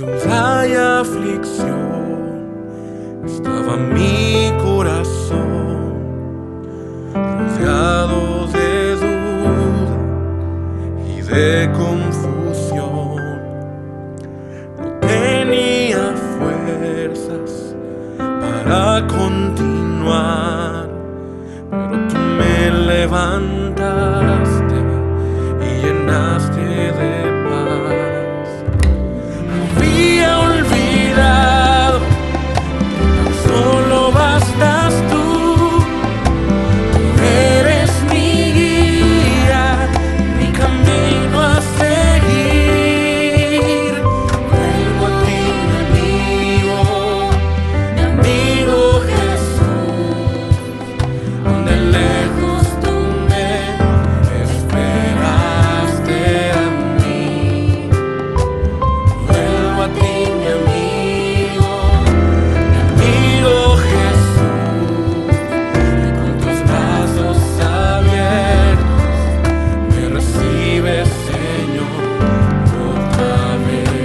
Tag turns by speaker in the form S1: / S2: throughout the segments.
S1: duda y aflicción estaba mi corazón, rodeado de duda y de confusión. No tenía fuerzas para continuar, pero tú me levantaste y llenaste de paz. Había olvidado, tan solo bastas tú. Tú eres mi guía, mi camino a seguir. Vuelvo a ti, mi amigo Jesús, donde lejos tú me esperaste a mí. Vuelvo a ti, mi amigo Jesús, con tus brazos abiertos me recibes, Señor, otra vez.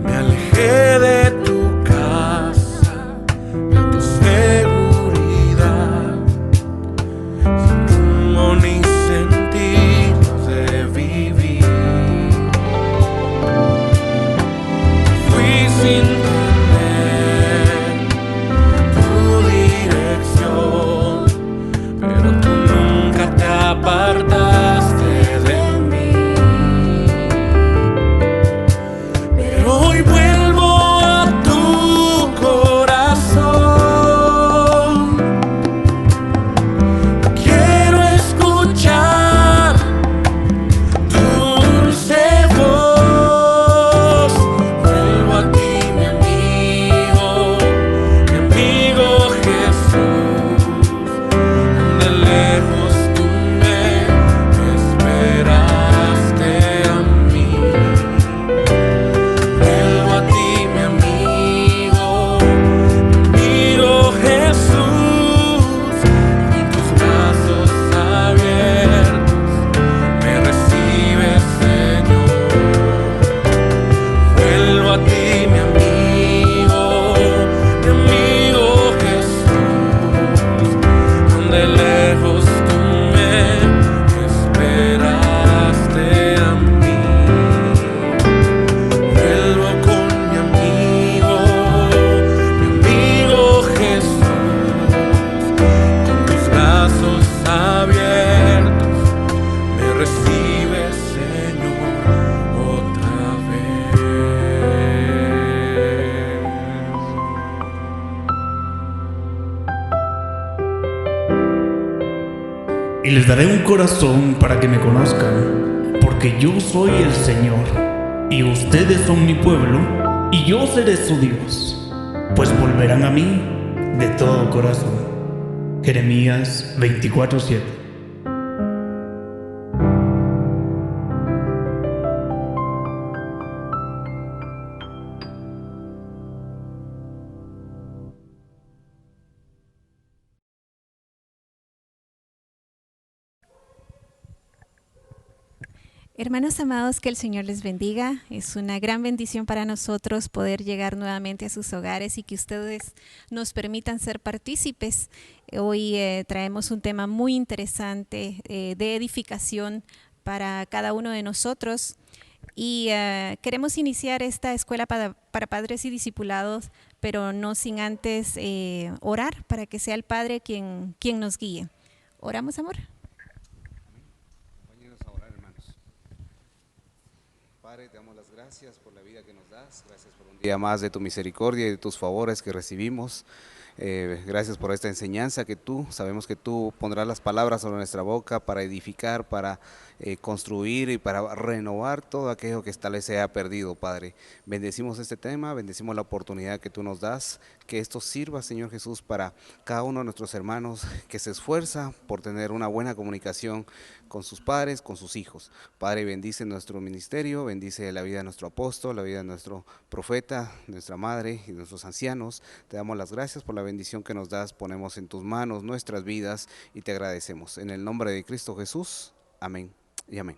S1: Me alejé de tu casa, de tu seguridad, sin rumbo ni sentido de vivir. Fui sin tener tu dirección, pero tú nunca te apartaste de mí. Pero hoy vuelvo a tu corazón. Quiero escuchar tu dulce voz. Vuelvo a ti, mi amigo Jesús, donde lejos tú me esperaste a mí. Vuelvo a ti, mi amigo Jesús, con tus brazos abiertos me recibes, Señor. Vuelvo a ti, mi amigo Jesús, donde lejos tú me esperaste a mí. Vuelvo con mi amigo Jesús, con tus brazos abiertos me recibes, Señor, otra vez.
S2: Y les daré un corazón para que me conozcan, porque yo soy el Señor, y ustedes son mi pueblo, y yo seré su Dios, pues volverán a mí de todo corazón. Jeremías 24:7.
S3: Hermanos amados, que el Señor les bendiga. Es una gran bendición para nosotros poder llegar nuevamente a sus hogares y que ustedes nos permitan ser partícipes. Hoy traemos un tema muy interesante de edificación para cada uno de nosotros y queremos iniciar esta escuela para padres y discipulados, pero no sin antes orar para que sea el Padre quien nos guíe. ¿Oramos, amor?
S4: Padre, te damos las gracias por la vida que nos das, gracias por un día más de tu misericordia y de tus favores que recibimos. Gracias por esta enseñanza que sabemos que tú pondrás las palabras sobre nuestra boca para edificar, para construir y para renovar todo aquello que tal vez se haya perdido, Padre. Bendecimos este tema, bendecimos la oportunidad que tú nos das, que esto sirva, Señor Jesús, para cada uno de nuestros hermanos que se esfuerza por tener una buena comunicación con sus padres, con sus hijos. Padre, bendice nuestro ministerio, bendice la vida de nuestro apóstol, la vida de nuestro profeta, nuestra madre y nuestros ancianos. Te damos las gracias por la bendición que nos das, ponemos en tus manos nuestras vidas y te agradecemos. En el nombre de Cristo Jesús, amén y amén.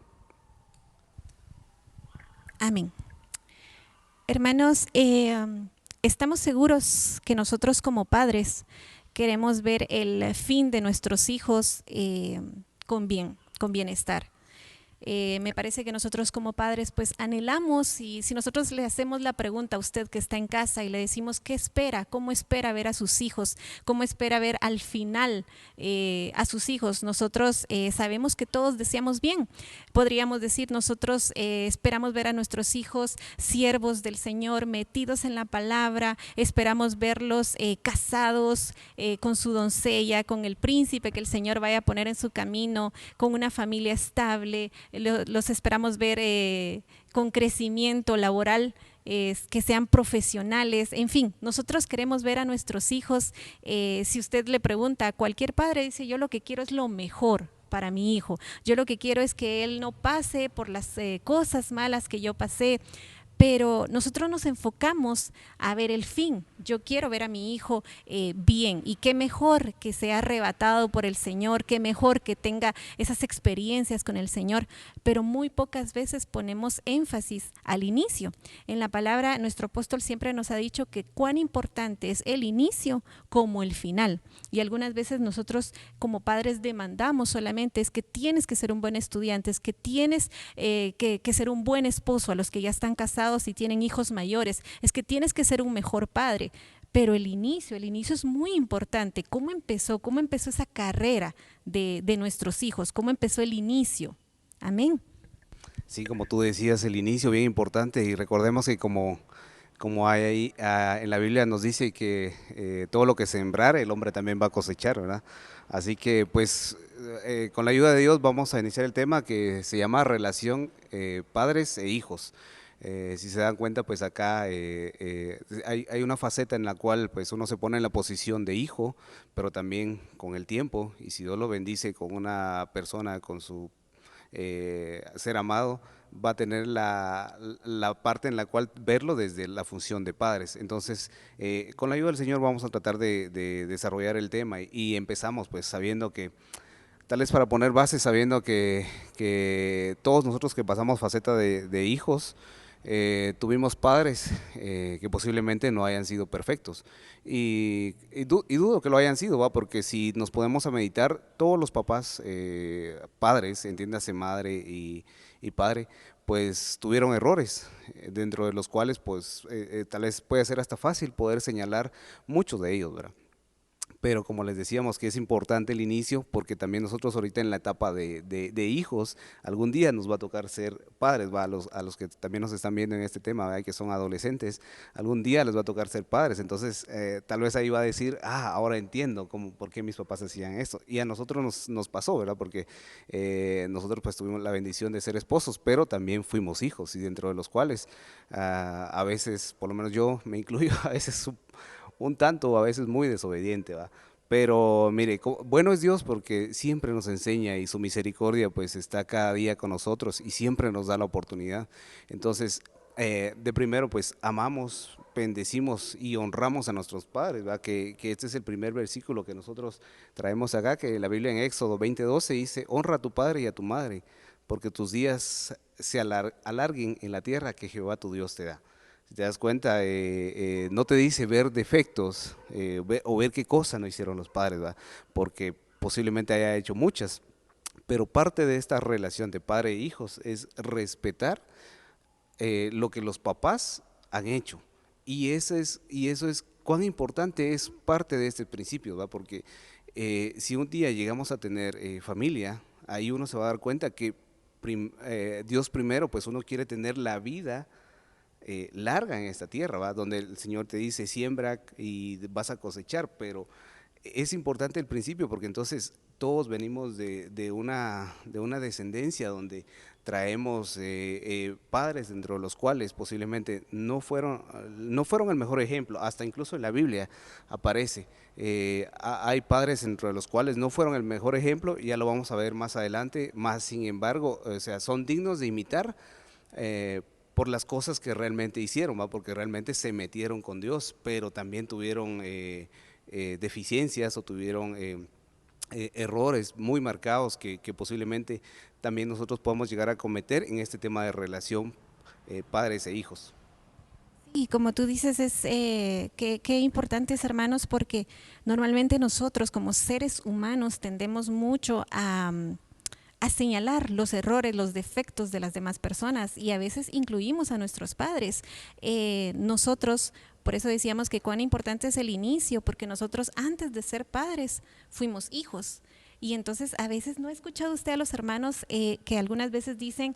S3: Amén. Hermanos, estamos seguros que nosotros como padres queremos ver el fin de nuestros hijos con bienestar. Me parece que nosotros como padres pues anhelamos, y si nosotros le hacemos la pregunta a usted que está en casa y le decimos qué espera, cómo espera ver a sus hijos, cómo espera ver al final a sus hijos, nosotros sabemos que todos deseamos bien. Podríamos decir, nosotros esperamos ver a nuestros hijos siervos del Señor, metidos en la palabra, esperamos verlos casados con su doncella, con el príncipe que el Señor vaya a poner en su camino, con una familia estable. Los esperamos ver con crecimiento laboral, que sean profesionales, en fin, nosotros queremos ver a nuestros hijos. Si usted le pregunta a cualquier padre, dice, yo lo que quiero es lo mejor para mi hijo, yo lo que quiero es que él no pase por las cosas malas que yo pasé. Pero nosotros nos enfocamos a ver el fin. Yo quiero ver a mi hijo bien, y qué mejor que sea arrebatado por el Señor, qué mejor que tenga esas experiencias con el Señor, pero muy pocas veces ponemos énfasis al inicio. En la palabra, nuestro apóstol siempre nos ha dicho que cuán importante es el inicio como el final, y algunas veces nosotros como padres demandamos solamente es que tienes que ser un buen estudiante, es que tienes que ser un buen esposo a los que ya están casados y tienen hijos mayores, es que tienes que ser un mejor padre. Pero el inicio es muy importante. ¿Cómo empezó esa carrera de nuestros hijos? ¿Cómo empezó el inicio? Amén.
S4: Sí, como tú decías, el inicio bien importante, y recordemos que como hay ahí, en la Biblia nos dice que todo lo que sembrar el hombre también va a cosechar, ¿verdad? Así que pues con la ayuda de Dios vamos a iniciar el tema que se llama relación padres e hijos. Si se dan cuenta, pues acá hay una faceta en la cual pues uno se pone en la posición de hijo, pero también con el tiempo, y si Dios lo bendice con una persona, con su ser amado, va a tener la parte en la cual verlo desde la función de padres. Entonces, con la ayuda del Señor vamos a tratar de desarrollar el tema, y empezamos pues sabiendo que, tal vez para poner bases, sabiendo que todos nosotros que pasamos faceta de hijos, tuvimos padres que posiblemente no hayan sido perfectos, y dudo que lo hayan sido, ¿va? Porque si nos podemos a meditar, todos los papás, padres, entiéndase madre y padre, pues tuvieron errores, dentro de los cuales pues tal vez puede ser hasta fácil poder señalar muchos de ellos, ¿verdad? Pero como les decíamos que es importante el inicio, porque también nosotros ahorita en la etapa de hijos, algún día nos va a tocar ser padres, ¿va? A los que también nos están viendo en este tema, ¿verdad? Que son adolescentes, algún día les va a tocar ser padres. Entonces tal vez ahí va a decir, ahora entiendo por qué mis papás hacían esto. Y a nosotros nos pasó, ¿verdad? Porque nosotros pues tuvimos la bendición de ser esposos, pero también fuimos hijos, y dentro de los cuales a veces, por lo menos yo me incluyo, a veces un tanto, a veces muy desobediente, ¿va? Pero mire, bueno es Dios porque siempre nos enseña, y su misericordia pues está cada día con nosotros y siempre nos da la oportunidad. Entonces, de primero pues amamos, bendecimos y honramos a nuestros padres, ¿va? Que este es el primer versículo que nosotros traemos acá, que la Biblia en Éxodo 20:12 dice, honra a tu padre y a tu madre, porque tus días se alarguen en la tierra que Jehová tu Dios te da. Si te das cuenta, no te dice ver defectos o ver qué cosa no hicieron los padres, ¿va? Porque posiblemente haya hecho muchas, pero parte de esta relación de padre e hijos es respetar lo que los papás han hecho, y eso es cuán importante es parte de este principio, ¿va? Porque si un día llegamos a tener familia, ahí uno se va a dar cuenta que Dios primero, pues uno quiere tener la vida larga en esta tierra, ¿va? Donde el Señor te dice siembra y vas a cosechar, pero es importante el principio porque entonces todos venimos de una descendencia donde traemos padres dentro de los cuales posiblemente no fueron el mejor ejemplo, hasta incluso en la Biblia aparece, hay padres dentro de los cuales no fueron el mejor ejemplo, ya lo vamos a ver más adelante, más sin embargo, o sea, son dignos de imitar por las cosas que realmente hicieron, ¿va? Porque realmente se metieron con Dios, pero también tuvieron deficiencias o tuvieron errores muy marcados que posiblemente también nosotros podamos llegar a cometer en este tema de relación padres e hijos.
S3: Y como tú dices, qué importante es, hermanos, porque normalmente nosotros como seres humanos tendemos mucho a señalar los errores, los defectos de las demás personas y a veces incluimos a nuestros padres. Nosotros, por eso decíamos que cuán importante es el inicio, porque nosotros antes de ser padres fuimos hijos. Y entonces a veces no ha escuchado usted a los hermanos que algunas veces dicen,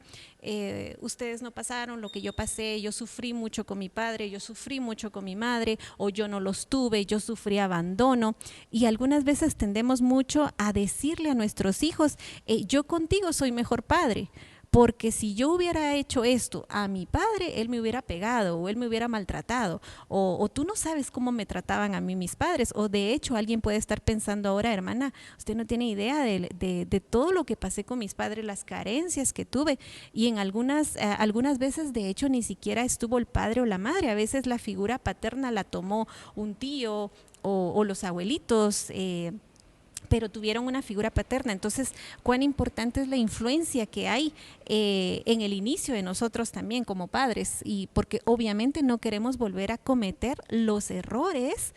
S3: ustedes no pasaron lo que yo pasé, yo sufrí mucho con mi padre, yo sufrí mucho con mi madre, o yo no los tuve, yo sufrí abandono. Y algunas veces tendemos mucho a decirle a nuestros hijos, yo contigo soy mejor padre. Porque si yo hubiera hecho esto a mi padre, él me hubiera pegado o él me hubiera maltratado o tú no sabes cómo me trataban a mí mis padres, o de hecho alguien puede estar pensando ahora, hermana, usted no tiene idea de todo lo que pasé con mis padres, las carencias que tuve, y en algunas veces de hecho ni siquiera estuvo el padre o la madre, a veces la figura paterna la tomó un tío o los abuelitos, pero tuvieron una figura paterna. Entonces, cuán importante es la influencia que hay en el inicio de nosotros también como padres, y porque obviamente no queremos volver a cometer los errores.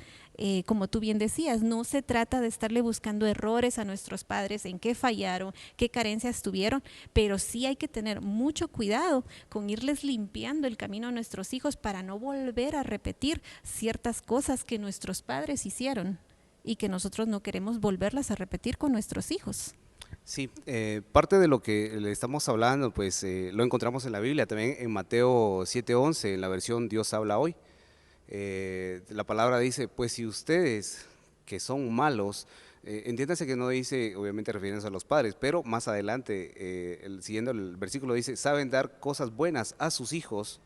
S3: Como tú bien decías, no se trata de estarle buscando errores a nuestros padres, en qué fallaron, qué carencias tuvieron, pero sí hay que tener mucho cuidado con irles limpiando el camino a nuestros hijos para no volver a repetir ciertas cosas que nuestros padres hicieron y que nosotros no queremos volverlas a repetir con nuestros hijos.
S4: Sí, parte de lo que le estamos hablando, pues lo encontramos en la Biblia, también en Mateo 7:11, en la versión Dios habla hoy. La palabra dice, pues si ustedes que son malos, entiéndase que no dice, obviamente refiriéndose a los padres, pero más adelante, siguiendo el versículo dice, saben dar cosas buenas a sus hijos.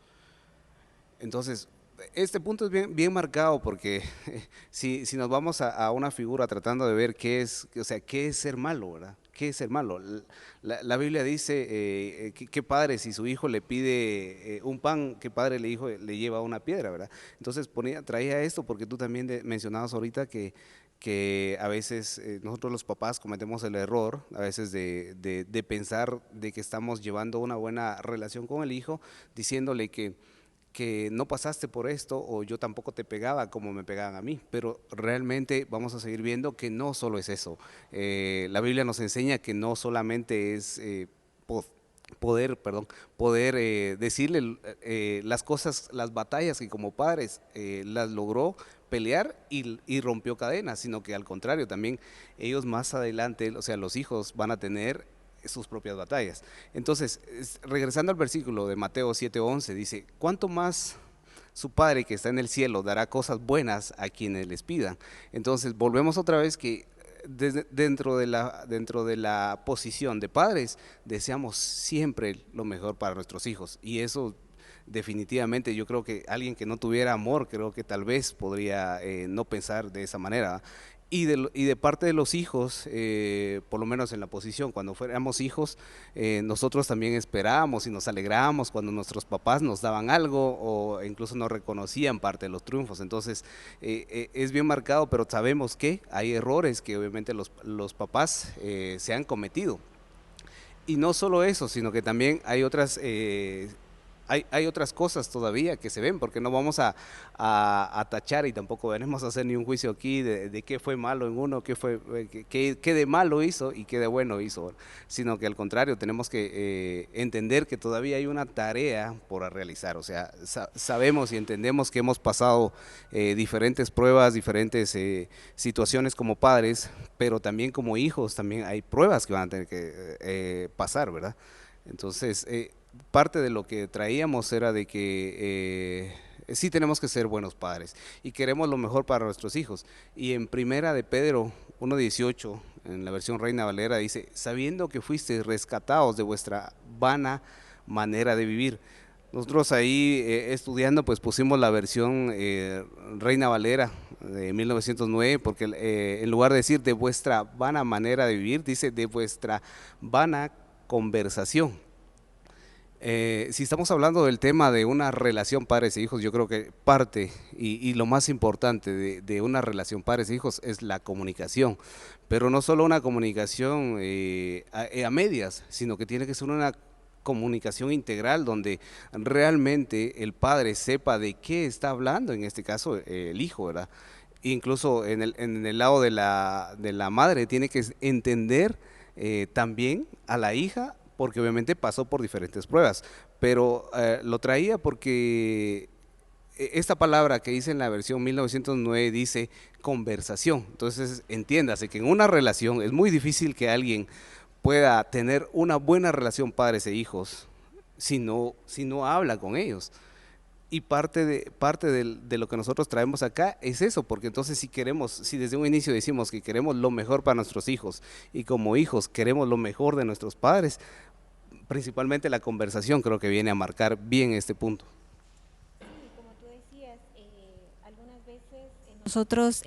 S4: Entonces, este punto es bien marcado porque si nos vamos a una figura tratando de ver qué es ser malo, ¿verdad? ¿Qué es ser malo? La Biblia dice qué padre si su hijo le pide un pan, qué padre le lleva una piedra, ¿verdad? Entonces traía esto porque tú también mencionabas ahorita que a veces nosotros los papás cometemos el error a veces de pensar de que estamos llevando una buena relación con el hijo, diciéndole que no pasaste por esto o yo tampoco te pegaba como me pegaban a mí, pero realmente vamos a seguir viendo que no solo es eso. La Biblia nos enseña que no solamente es poder decirle las cosas, las batallas que como padres las logró pelear y rompió cadenas, sino que al contrario, también ellos más adelante, o sea, los hijos van a tener sus propias batallas. Entonces, regresando al versículo de Mateo 7:11, dice, ¿cuánto más su Padre que está en el cielo dará cosas buenas a quienes les pidan? Entonces, volvemos otra vez que dentro de la posición de padres, deseamos siempre lo mejor para nuestros hijos, y eso definitivamente yo creo que alguien que no tuviera amor, creo que tal vez podría no pensar de esa manera. Y de parte de los hijos, por lo menos en la posición, cuando fuéramos hijos, nosotros también esperábamos y nos alegrábamos cuando nuestros papás nos daban algo o incluso nos reconocían parte de los triunfos. Entonces, es bien marcado, pero sabemos que hay errores que obviamente los papás se han cometido. Y no solo eso, sino que también hay otras hay otras cosas todavía que se ven, porque no vamos a tachar y tampoco venimos a hacer ni un juicio aquí de qué fue malo en uno, qué de malo hizo y qué de bueno hizo, sino que al contrario tenemos que entender que todavía hay una tarea por realizar. O sea, sabemos y entendemos que hemos pasado diferentes pruebas, diferentes situaciones como padres, pero también como hijos también hay pruebas que van a tener que pasar, ¿verdad? Entonces, parte de lo que traíamos era de que sí tenemos que ser buenos padres y queremos lo mejor para nuestros hijos. Y en Primera de Pedro 1:18, en la versión Reina Valera, dice: sabiendo que fuisteis rescatados de vuestra vana manera de vivir. Nosotros ahí estudiando pues pusimos la versión Reina Valera de 1909, porque en lugar de decir de vuestra vana manera de vivir, dice de vuestra vana conversación. Si estamos hablando del tema de una relación padres e hijos, yo creo que parte y lo más importante de una relación padres e hijos es la comunicación, pero no solo una comunicación a medias, sino que tiene que ser una comunicación integral donde realmente el padre sepa de qué está hablando, en este caso el hijo, ¿verdad? Incluso en el lado de la madre tiene que entender también a la hija, porque obviamente pasó por diferentes pruebas, pero lo traía porque esta palabra que dice en la versión 1909 dice conversación. Entonces entiéndase que en una relación es muy difícil que alguien pueda tener una buena relación padres e hijos si no habla con ellos. Y parte de lo que nosotros traemos acá es eso, porque entonces si desde un inicio decimos que queremos lo mejor para nuestros hijos y como hijos queremos lo mejor de nuestros padres, principalmente la conversación creo que viene a marcar bien este punto.
S3: Sí, como tú decías, algunas veces nosotros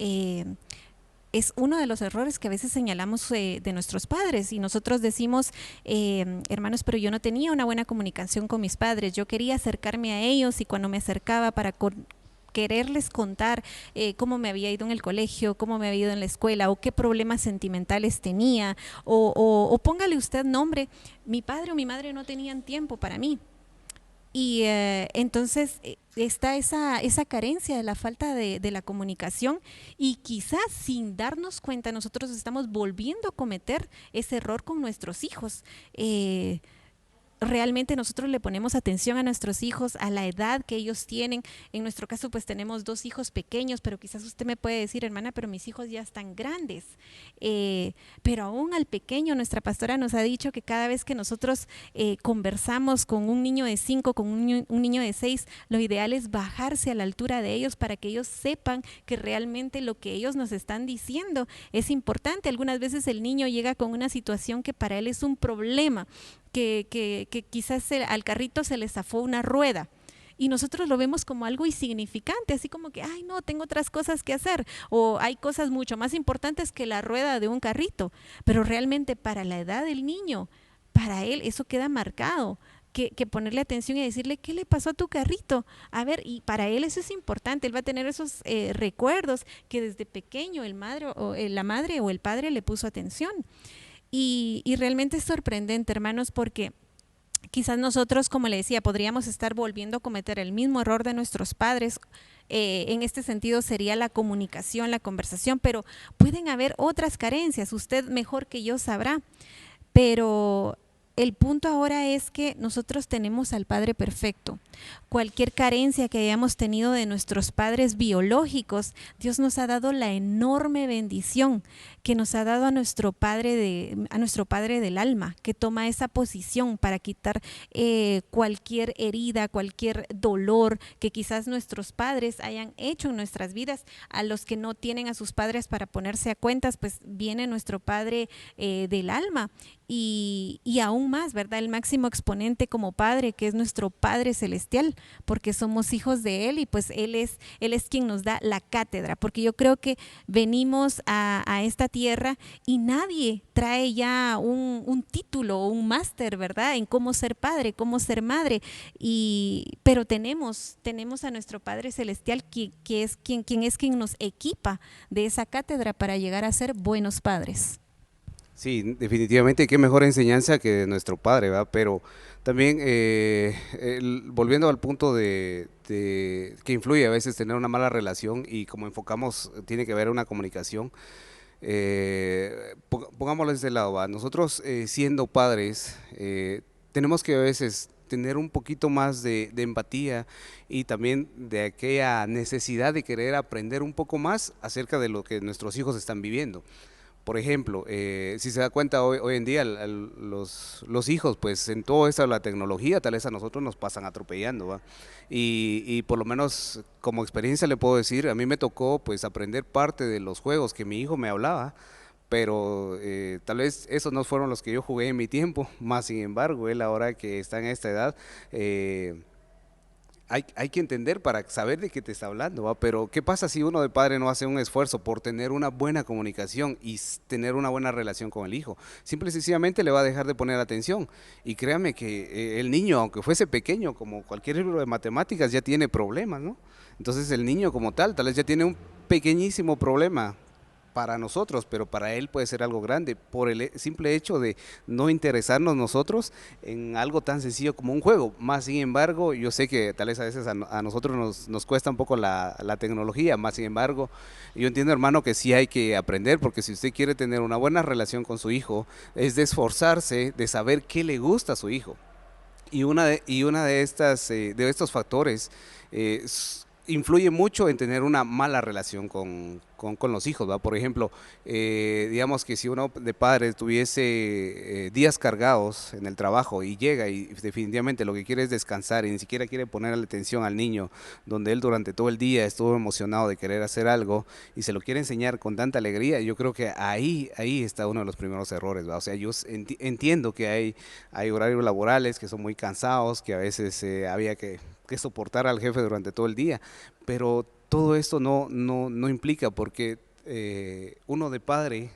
S3: es uno de los errores que a veces señalamos de nuestros padres y nosotros decimos, hermanos, pero yo no tenía una buena comunicación con mis padres, yo quería acercarme a ellos y cuando me acercaba para quererles contar cómo me había ido en el colegio, cómo me había ido en la escuela o qué problemas sentimentales tenía o póngale usted nombre, mi padre o mi madre no tenían tiempo para mí. Y entonces está esa carencia de la falta de la comunicación y quizás sin darnos cuenta nosotros estamos volviendo a cometer ese error con nuestros hijos. Realmente nosotros le ponemos atención a nuestros hijos, a la edad que ellos tienen. En nuestro caso pues tenemos 2 hijos pequeños, pero quizás usted me puede decir, hermana, pero mis hijos ya están grandes. Pero aún al pequeño, nuestra pastora nos ha dicho que cada vez que nosotros conversamos con un niño de 5, con un niño de 6, lo ideal es bajarse a la altura de ellos para que ellos sepan que realmente lo que ellos nos están diciendo es importante. Algunas veces el niño llega con una situación que para él es un problema, que quizás al carrito se le zafó una rueda y nosotros lo vemos como algo insignificante, así como que, ay no, tengo otras cosas que hacer o hay cosas mucho más importantes que la rueda de un carrito, pero realmente para la edad del niño, para él eso queda marcado. Que ponerle atención y decirle, ¿qué le pasó a tu carrito? A ver, y para él eso es importante, él va a tener esos recuerdos que desde pequeño la madre o el padre le puso atención. Y realmente es sorprendente, hermanos, porque quizás nosotros, como le decía, podríamos estar volviendo a cometer el mismo error de nuestros padres. En este sentido sería la comunicación, la conversación, pero pueden haber otras carencias, usted mejor que yo sabrá, pero el punto ahora es que nosotros tenemos al Padre perfecto. Cualquier carencia que hayamos tenido de nuestros padres biológicos, Dios nos ha dado la enorme bendición que nos ha dado a nuestro Padre del alma, que toma esa posición para quitar cualquier herida, cualquier dolor que quizás nuestros padres hayan hecho en nuestras vidas. A los que no tienen a sus padres para ponerse a cuentas, pues viene nuestro Padre del alma y aún más, ¿verdad? El máximo exponente como Padre, que es nuestro Padre celestial, porque somos hijos de Él y pues Él es quien nos da la cátedra, porque yo creo que venimos a esta tierra y nadie trae ya un título o un máster, ¿verdad? En cómo ser padre, cómo ser madre, pero tenemos a nuestro Padre celestial que es quien nos equipa de esa cátedra para llegar a ser buenos padres.
S4: Sí, definitivamente, qué mejor enseñanza que de nuestro Padre, ¿verdad? Pero también, volviendo al punto de que influye a veces tener una mala relación y como enfocamos, tiene que haber una comunicación, pongámoslo de ese lado, ¿va? Nosotros siendo padres, tenemos que a veces tener un poquito más de empatía y también de aquella necesidad de querer aprender un poco más acerca de lo que nuestros hijos están viviendo. Por ejemplo, si se da cuenta hoy en día los hijos, pues en todo esto de la tecnología, tal vez a nosotros nos pasan atropellando, ¿va? Y por lo menos como experiencia le puedo decir, a mí me tocó pues aprender parte de los juegos que mi hijo me hablaba, pero tal vez esos no fueron los que yo jugué en mi tiempo, más sin embargo, él ahora que está en esta edad, hay que entender para saber de qué te está hablando, ¿va? Pero ¿qué pasa si uno de padre no hace un esfuerzo por tener una buena comunicación y tener una buena relación con el hijo? Simple y sencillamente le va a dejar de poner atención. Y créame que el niño, aunque fuese pequeño, como cualquier libro de matemáticas, ya tiene problemas, ¿no? Entonces el niño como tal vez ya tiene un pequeñísimo problema para nosotros, pero para él puede ser algo grande por el simple hecho de no interesarnos nosotros en algo tan sencillo como un juego. Más sin embargo, yo sé que tal vez a veces a nosotros nos cuesta un poco la tecnología, más sin embargo, yo entiendo, hermano, que sí hay que aprender, porque si usted quiere tener una buena relación con su hijo, es de esforzarse, de saber qué le gusta a su hijo. Y una de estos factores influye mucho en tener una mala relación con los hijos, ¿va? Por ejemplo, digamos que si uno de padre tuviese días cargados en el trabajo y llega y definitivamente lo que quiere es descansar y ni siquiera quiere ponerle atención al niño, donde él durante todo el día estuvo emocionado de querer hacer algo y se lo quiere enseñar con tanta alegría, yo creo que ahí está uno de los primeros errores, ¿va? O sea, yo entiendo que hay horarios laborales que son muy cansados, que a veces había que soportar al jefe durante todo el día, pero todo esto no implica, porque uno de padre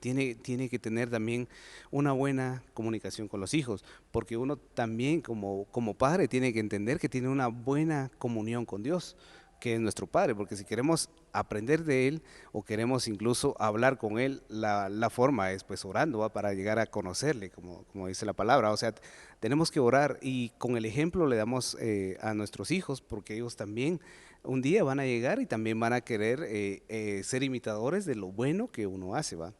S4: tiene que tener también una buena comunicación con los hijos, porque uno también como padre tiene que entender que tiene una buena comunión con Dios, que es nuestro Padre, porque si queremos aprender de Él o queremos incluso hablar con Él, la forma es pues orando, ¿va? Para llegar a conocerle, como dice la palabra. O sea, tenemos que orar y con el ejemplo le damos a nuestros hijos, porque ellos también un día van a llegar y también van a querer ser imitadores de lo bueno que uno hace, ¿va?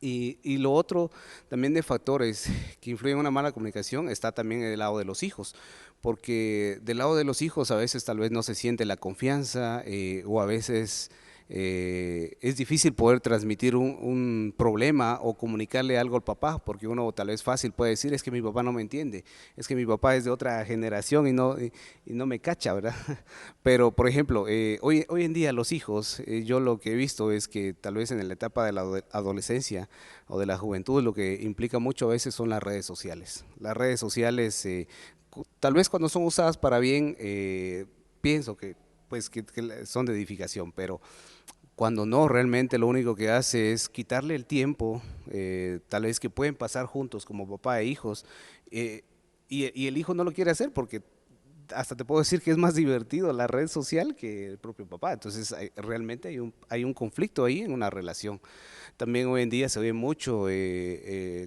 S4: Y lo otro también de factores que influyen en una mala comunicación está también en el lado de los hijos, porque del lado de los hijos a veces tal vez no se siente la confianza o a veces es difícil poder transmitir un problema o comunicarle algo al papá, porque uno tal vez fácil puede decir, es que mi papá no me entiende, es que mi papá es de otra generación y no me cacha, ¿verdad? Pero, por ejemplo, hoy en día los hijos, yo lo que he visto es que tal vez en la etapa de la adolescencia o de la juventud, lo que implica mucho a veces son las redes sociales. Las redes sociales, tal vez cuando son usadas para bien, pienso que pues que son de edificación, pero cuando no, realmente lo único que hace es quitarle el tiempo, tal vez que pueden pasar juntos como papá e hijos, y el hijo no lo quiere hacer porque hasta te puedo decir que es más divertido la red social que el propio papá. Entonces realmente hay un conflicto ahí en una relación. También hoy en día se ve mucho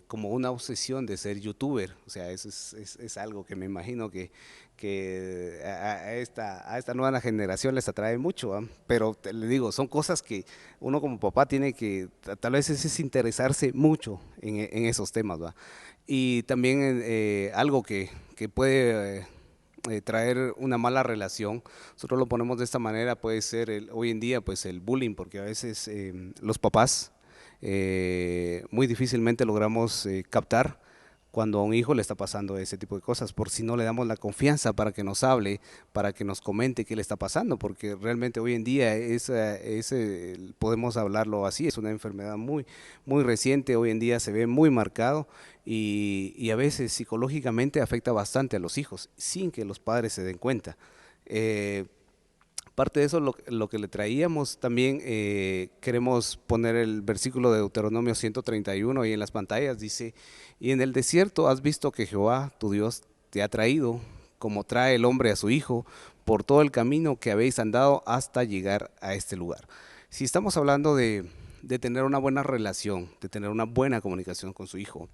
S4: como una obsesión de ser youtuber. O sea, eso es algo que me imagino que a esta nueva generación les atrae mucho, ¿va? Pero le digo, son cosas que uno como papá tiene que, tal vez es interesarse mucho en esos temas, ¿va? Y también algo que puede traer una mala relación, nosotros lo ponemos de esta manera, puede ser hoy en día pues el bullying, porque a veces los papás muy difícilmente logramos captar cuando a un hijo le está pasando ese tipo de cosas, por si no le damos la confianza para que nos hable, para que nos comente qué le está pasando, porque realmente hoy en día podemos hablarlo así, es una enfermedad muy reciente, hoy en día se ve muy marcado y a veces psicológicamente afecta bastante a los hijos, sin que los padres se den cuenta. Parte de eso, lo que le traíamos también, queremos poner el versículo de Deuteronomio 131 ahí en las pantallas, dice, y en el desierto has visto que Jehová, tu Dios, te ha traído, como trae el hombre a su hijo, por todo el camino que habéis andado hasta llegar a este lugar. Si estamos hablando de tener una buena relación, de tener una buena comunicación con su hijo,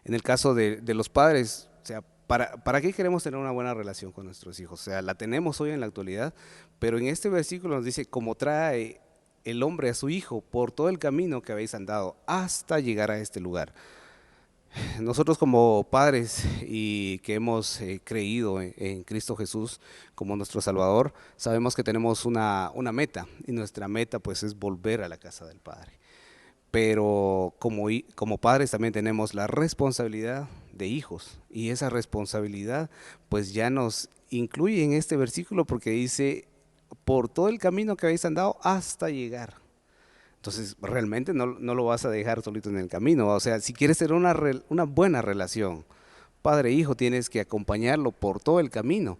S4: en el caso de los padres, o sea, ¿para qué queremos tener una buena relación con nuestros hijos? O sea, la tenemos hoy en la actualidad, pero en este versículo nos dice, como trae el hombre a su hijo por todo el camino que habéis andado hasta llegar a este lugar. Nosotros como padres y que hemos creído en Cristo Jesús como nuestro Salvador, sabemos que tenemos una meta, y nuestra meta pues es volver a la casa del Padre. pero como padres también tenemos la responsabilidad de hijos, y esa responsabilidad pues ya nos incluye en este versículo, porque dice, por todo el camino que habéis andado hasta llegar. Entonces realmente no lo vas a dejar solito en el camino. O sea, si quieres tener una buena relación padre-hijo, tienes que acompañarlo por todo el camino.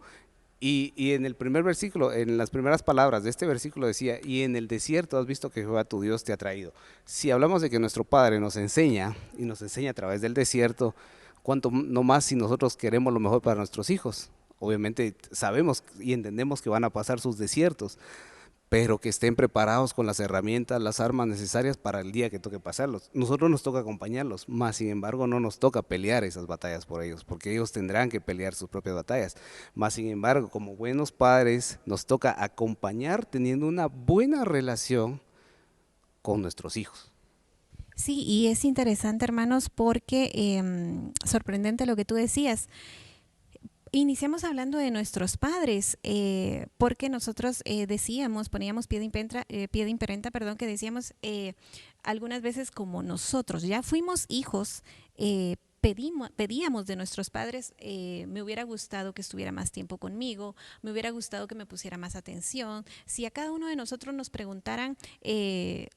S4: Y en el primer versículo, en las primeras palabras de este versículo decía, y en el desierto has visto que Jehová tu Dios te ha traído. Si hablamos de que nuestro Padre nos enseña, y nos enseña a través del desierto, cuánto no más si nosotros queremos lo mejor para nuestros hijos. Obviamente sabemos y entendemos que van a pasar sus desiertos, pero que estén preparados con las herramientas, las armas necesarias para el día que toque pasarlos. Nosotros nos toca acompañarlos, más sin embargo no nos toca pelear esas batallas por ellos, porque ellos tendrán que pelear sus propias batallas. Más sin embargo, como buenos padres, nos toca acompañar teniendo una buena relación con nuestros hijos.
S3: Sí, y es interesante, hermanos, porque sorprendente lo que tú decías. Iniciamos hablando de nuestros padres, porque nosotros decíamos, poníamos pie de imprenta, perdón, que decíamos algunas veces como nosotros ya fuimos hijos, pedíamos de nuestros padres, me hubiera gustado que estuviera más tiempo conmigo, me hubiera gustado que me pusiera más atención. Si a cada uno de nosotros nos preguntaran,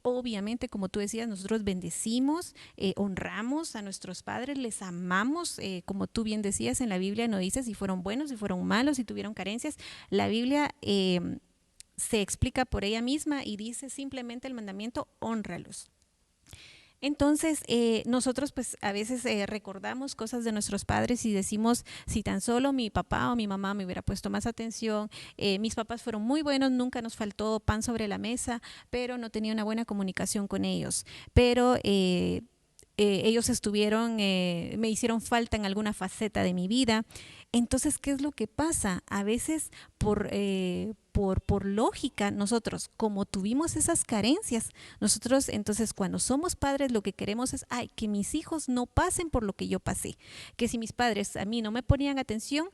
S3: obviamente, como tú decías, nosotros bendecimos, honramos a nuestros padres, les amamos, como tú bien decías, en la Biblia no dice si fueron buenos, si fueron malos, si tuvieron carencias. La Biblia se explica por ella misma y dice simplemente el mandamiento, hónralos. Entonces, nosotros pues a veces recordamos cosas de nuestros padres y decimos, si tan solo mi papá o mi mamá me hubiera puesto más atención, mis papás fueron muy buenos, nunca nos faltó pan sobre la mesa, pero no tenía una buena comunicación con ellos. Pero ellos me hicieron falta en alguna faceta de mi vida. Entonces, ¿qué es lo que pasa? A veces por lógica, nosotros, como tuvimos esas carencias, nosotros entonces cuando somos padres lo que queremos es, que mis hijos no pasen por lo que yo pasé, que si mis padres a mí no me ponían atención,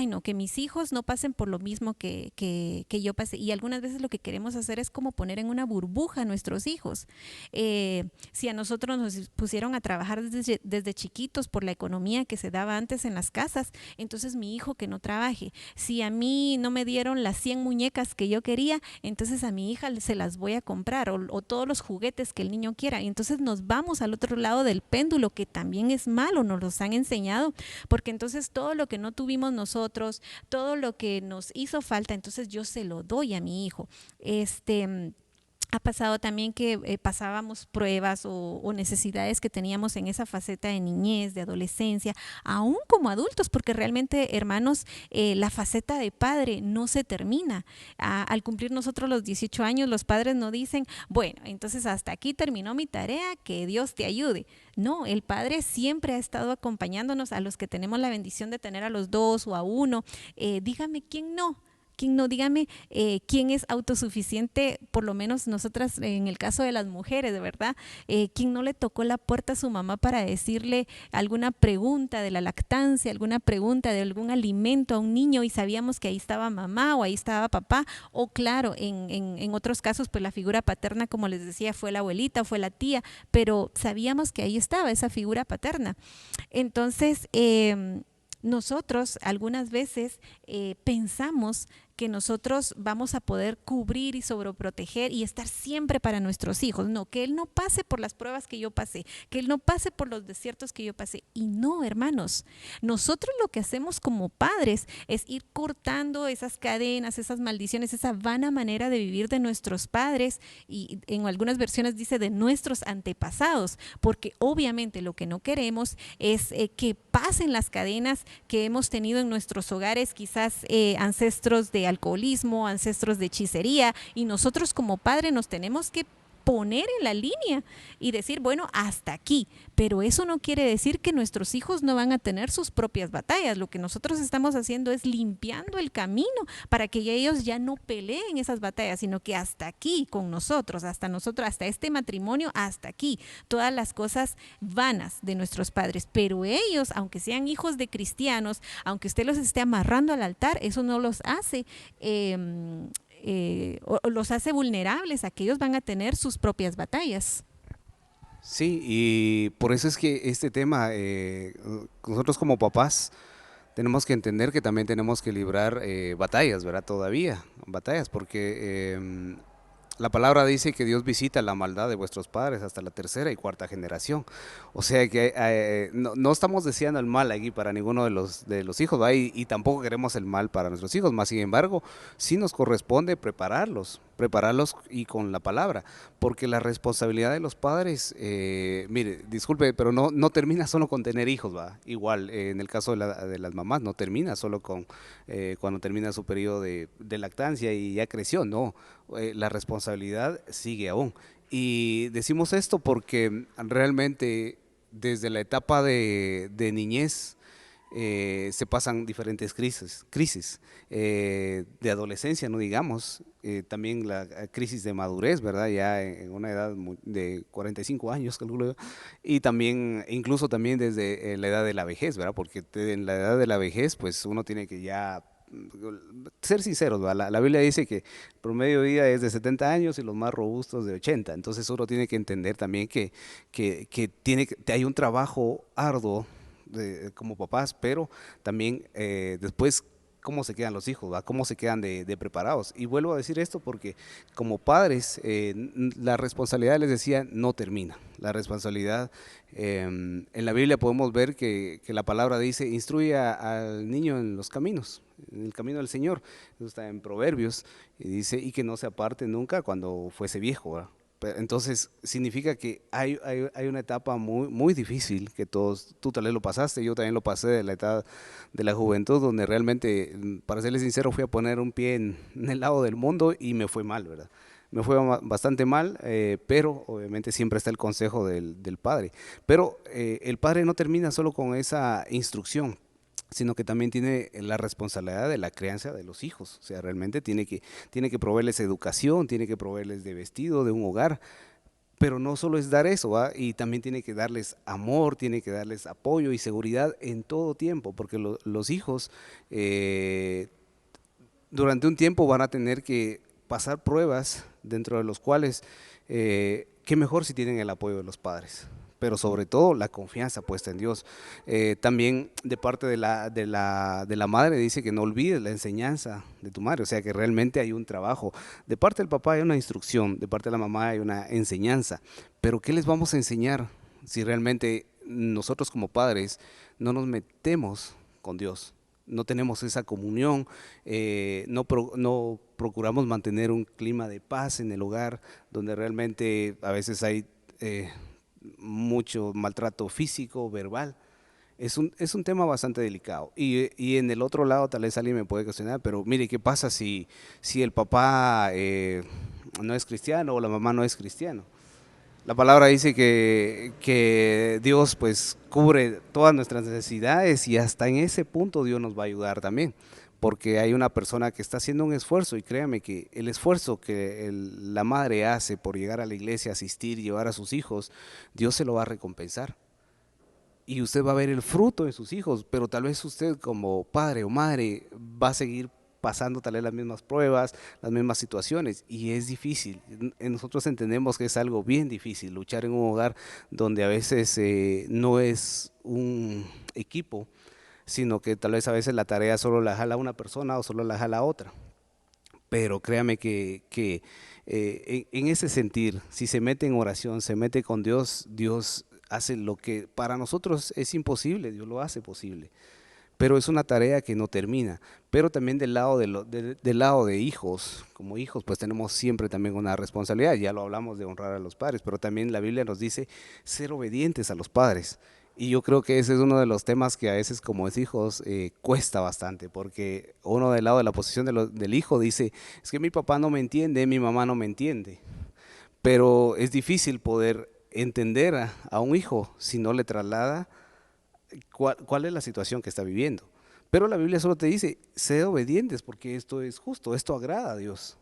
S3: no, que mis hijos no pasen por lo mismo que yo pasé. Y algunas veces lo que queremos hacer es como poner en una burbuja a nuestros hijos. Si a nosotros nos pusieron a trabajar desde chiquitos por la economía que se daba antes en las casas, entonces mi hijo que no trabaje. Si a mí no me dieron las 100 muñecas que yo quería, entonces a mi hija se las voy a comprar, o todos los juguetes que el niño quiera. Y entonces nos vamos al otro lado del péndulo, que también es malo, nos los han enseñado, porque entonces todo lo que no tuvimos nosotros, todo lo que nos hizo falta, entonces yo se lo doy a mi hijo. Ha pasado también que pasábamos pruebas o necesidades que teníamos en esa faceta de niñez, de adolescencia, aún como adultos, porque realmente, hermanos, la faceta de padre no se termina. Al cumplir nosotros los 18 años, los padres no dicen, bueno, entonces hasta aquí terminó mi tarea, que Dios te ayude. No, el padre siempre ha estado acompañándonos, a los que tenemos la bendición de tener a los 2 o a 1. Dígame quién no. Dígame quién es autosuficiente, por lo menos nosotras en el caso de las mujeres, de verdad, quién no le tocó la puerta a su mamá para decirle alguna pregunta de la lactancia, alguna pregunta de algún alimento a un niño y sabíamos que ahí estaba mamá o ahí estaba papá, o claro, en otros casos pues la figura paterna, como les decía, fue la abuelita o fue la tía, pero sabíamos que ahí estaba esa figura paterna. Entonces, nosotros algunas veces pensamos que nosotros vamos a poder cubrir y sobreproteger y estar siempre para nuestros hijos. No, que él no pase por las pruebas que yo pasé, que él no pase por los desiertos que yo pasé. Y no, hermanos, nosotros lo que hacemos como padres es ir cortando esas cadenas, esas maldiciones, esa vana manera de vivir de nuestros padres, y en algunas versiones dice de nuestros antepasados, porque obviamente lo que no queremos es que pasen las cadenas que hemos tenido en nuestros hogares, quizás ancestros de alcoholismo, ancestros de hechicería, y nosotros como padres nos tenemos que poner en la línea y decir, bueno, hasta aquí, pero eso no quiere decir que nuestros hijos no van a tener sus propias batallas. Lo que nosotros estamos haciendo es limpiando el camino para que ellos ya no peleen esas batallas, sino que hasta aquí con nosotros, hasta este matrimonio, hasta aquí, todas las cosas vanas de nuestros padres, pero ellos, aunque sean hijos de cristianos, aunque usted los esté amarrando al altar, eso no los hace o los hace vulnerables a que ellos van a tener sus propias batallas.
S4: Sí, y por eso es que este tema, nosotros como papás tenemos que entender que también tenemos que librar batallas, ¿verdad? Todavía, batallas, porque la palabra dice que Dios visita la maldad de vuestros padres hasta la tercera y cuarta generación. O sea que no estamos deseando el mal aquí para ninguno de los hijos, ¿va? Y tampoco queremos el mal para nuestros hijos, más sin embargo, sí nos corresponde prepararlos y con la palabra, porque la responsabilidad de los padres, mire, disculpe, pero no termina solo con tener hijos, ¿va? Igual, en el caso de las mamás, no termina solo con cuando termina su periodo de lactancia y ya creció, no, la responsabilidad sigue aún. Y decimos esto porque realmente desde la etapa de niñez se pasan diferentes crisis de adolescencia, no digamos, también la crisis de madurez, ¿verdad? Ya en una edad de 45 años, calculo yo, y también, incluso también desde la edad de la vejez, ¿verdad? Porque en la edad de la vejez, pues uno tiene que ya ser sinceros, ¿verdad? La Biblia dice que el promedio de vida es de 70 años y los más robustos de 80, entonces uno tiene que entender también que hay un trabajo arduo como papás, pero también después cómo se quedan los hijos, ¿va? Cómo se quedan de preparados. Y vuelvo a decir esto porque como padres la responsabilidad, les decía, no termina. La responsabilidad, en la Biblia podemos ver que la palabra dice, instruye al niño en los caminos, en el camino del Señor. Eso está en Proverbios, y dice, y que no se aparte nunca cuando fuese viejo, ¿verdad? Entonces, significa que hay una etapa muy difícil que todos, tú tal vez lo pasaste, yo también lo pasé de la etapa de la juventud, donde realmente, para serles sincero, fui a poner un pie en el lado del mundo y me fue mal, ¿verdad? Me fue bastante mal, pero obviamente siempre está el consejo del padre. Pero el padre no termina solo con esa instrucción, sino que también tiene la responsabilidad de la crianza de los hijos. O sea, realmente tiene que proveerles educación, tiene que proveerles de vestido, de un hogar, pero no solo es dar eso, ¿va? Y también tiene que darles amor, tiene que darles apoyo y seguridad en todo tiempo, porque los hijos durante un tiempo van a tener que pasar pruebas dentro de los cuales, qué mejor si tienen el apoyo de los padres, pero sobre todo la confianza puesta en Dios. También de parte de la madre dice que no olvides la enseñanza de tu madre, o sea que realmente hay un trabajo. De parte del papá hay una instrucción, de parte de la mamá hay una enseñanza, pero ¿qué les vamos a enseñar si realmente nosotros como padres no nos metemos con Dios? No tenemos esa comunión, no procuramos mantener un clima de paz en el hogar, donde realmente a veces hay mucho maltrato físico, verbal. Es un tema bastante delicado. Y en el otro lado, tal vez alguien me puede cuestionar, pero mire, ¿qué pasa si el papá no es cristiano o la mamá no es cristiano? La palabra dice que Dios pues cubre todas nuestras necesidades y hasta en ese punto Dios nos va a ayudar también, porque hay una persona que está haciendo un esfuerzo y créame que el esfuerzo que la madre hace por llegar a la iglesia, asistir, llevar a sus hijos, Dios se lo va a recompensar. Y usted va a ver el fruto de sus hijos, pero tal vez usted como padre o madre va a seguir pasando tal vez las mismas pruebas, las mismas situaciones, y es difícil. Nosotros entendemos que es algo bien difícil luchar en un hogar donde a veces no es un equipo, sino que tal vez a veces la tarea solo la jala una persona o solo la jala otra. Pero créame que en ese sentir, si se mete en oración, se mete con Dios, Dios hace lo que para nosotros es imposible, Dios lo hace posible. Pero es una tarea que no termina. Pero también del lado de hijos, como hijos, pues tenemos siempre también una responsabilidad. Ya lo hablamos de honrar a los padres, pero también la Biblia nos dice ser obedientes a los padres. Y yo creo que ese es uno de los temas que a veces como es hijos cuesta bastante, porque uno del lado de la posición del hijo dice, es que mi papá no me entiende, mi mamá no me entiende. Pero es difícil poder entender a un hijo si no le traslada cuál es la situación que está viviendo. Pero la Biblia solo te dice, sé obedientes porque esto es justo, esto agrada a Dios.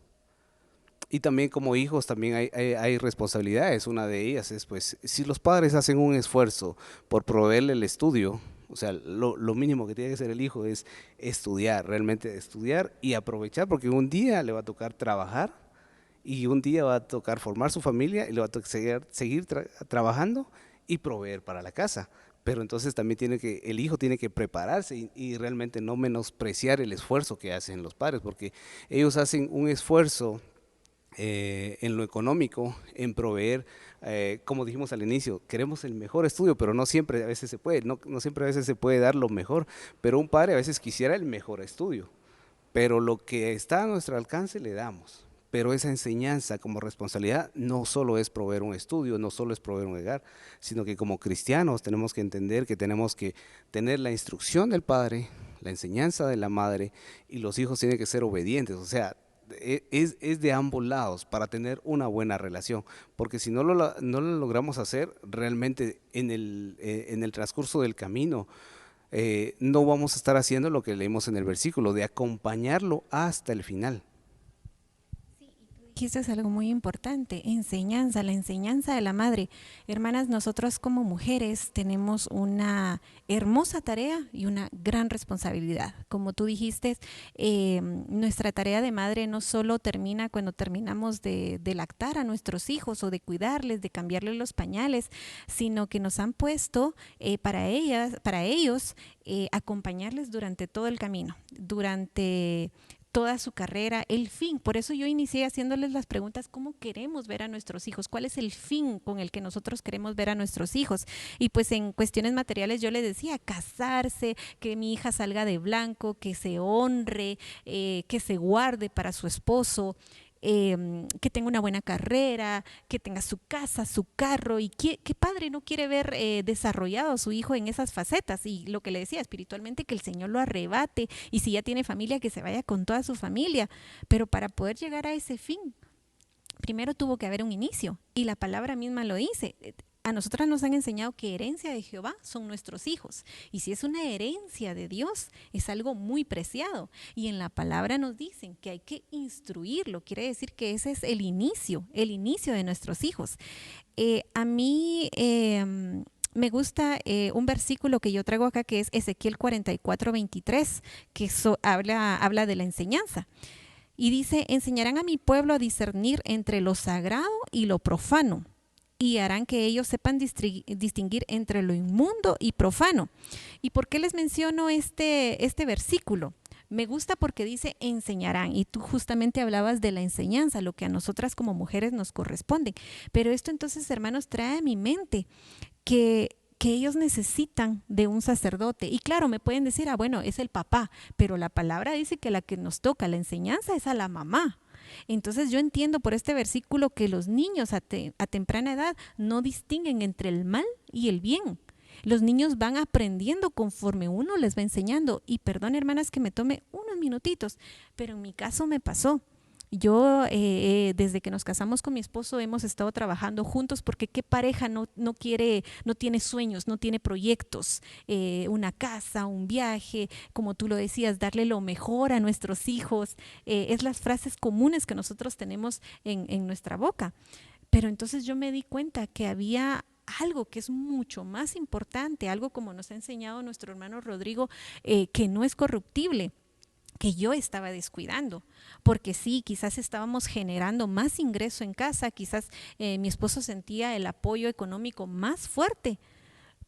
S4: Y también como hijos también hay responsabilidades. Una de ellas es, pues, si los padres hacen un esfuerzo por proveerle el estudio, o sea, lo mínimo que tiene que hacer el hijo es estudiar, realmente estudiar y aprovechar, porque un día le va a tocar trabajar y un día va a tocar formar su familia y le va a seguir trabajando y proveer para la casa. Pero entonces también el hijo tiene que prepararse y realmente no menospreciar el esfuerzo que hacen los padres, porque ellos hacen un esfuerzo en lo económico, en proveer, como dijimos al inicio, queremos el mejor estudio, pero no siempre a veces se puede, no siempre a veces se puede dar lo mejor, pero un padre a veces quisiera el mejor estudio, pero lo que está a nuestro alcance le damos. Pero esa enseñanza como responsabilidad no solo es proveer un estudio, no solo es proveer un hogar, sino que como cristianos tenemos que entender que tenemos que tener la instrucción del padre, la enseñanza de la madre, y los hijos tienen que ser obedientes. O sea, es de ambos lados para tener una buena relación, porque si no lo logramos hacer, realmente en el transcurso del camino no vamos a estar haciendo lo que leímos en el versículo, de acompañarlo hasta el final.
S3: Dijiste algo muy importante, enseñanza, la enseñanza de la madre. Hermanas, nosotros como mujeres tenemos una hermosa tarea y una gran responsabilidad. Como tú dijiste, nuestra tarea de madre no solo termina cuando terminamos de lactar a nuestros hijos o de cuidarles, de cambiarles los pañales, sino que nos han puesto para ellos, acompañarles durante todo el camino, durante toda su carrera, el fin. Por eso yo inicié haciéndoles las preguntas: ¿cómo queremos ver a nuestros hijos? ¿Cuál es el fin con el que nosotros queremos ver a nuestros hijos? Y pues en cuestiones materiales yo les decía: casarse, que mi hija salga de blanco, que se honre, que se guarde para su esposo, que tenga una buena carrera, que tenga su casa, su carro. ¿Y qué padre no quiere ver desarrollado a su hijo en esas facetas? Y lo que le decía, espiritualmente, que el Señor lo arrebate, y si ya tiene familia, que se vaya con toda su familia. Pero para poder llegar a ese fin, primero tuvo que haber un inicio, y la palabra misma lo dice. A nosotras nos han enseñado que herencia de Jehová son nuestros hijos. Y si es una herencia de Dios, es algo muy preciado. Y en la palabra nos dicen que hay que instruirlo. Quiere decir que ese es el inicio de nuestros hijos. A mí me gusta un versículo que yo traigo acá, que es Ezequiel 44:23, que habla de la enseñanza. Y dice: enseñarán a mi pueblo a discernir entre lo sagrado y lo profano, y harán que ellos sepan distinguir entre lo inmundo y profano. ¿Y por qué les menciono este versículo? Me gusta porque dice enseñarán, y tú justamente hablabas de la enseñanza, lo que a nosotras como mujeres nos corresponde. Pero esto entonces, hermanos, trae a mi mente que ellos necesitan de un sacerdote. Y claro, me pueden decir: bueno, es el papá, pero la palabra dice que la que nos toca la enseñanza es a la mamá. Entonces yo entiendo por este versículo que los niños a temprana edad no distinguen entre el mal y el bien. Los niños van aprendiendo conforme uno les va enseñando. Y perdón, hermanas, que me tome unos minutitos, pero en mi caso me pasó. Yo desde que nos casamos con mi esposo hemos estado trabajando juntos, porque qué pareja no tiene sueños, no tiene proyectos, una casa, un viaje, como tú lo decías, darle lo mejor a nuestros hijos. Es las frases comunes que nosotros tenemos en nuestra boca. Pero entonces yo me di cuenta que había algo que es mucho más importante, algo, como nos ha enseñado nuestro hermano Rodrigo, que no es corruptible, que yo estaba descuidando, porque sí, quizás estábamos generando más ingreso en casa, quizás mi esposo sentía el apoyo económico más fuerte,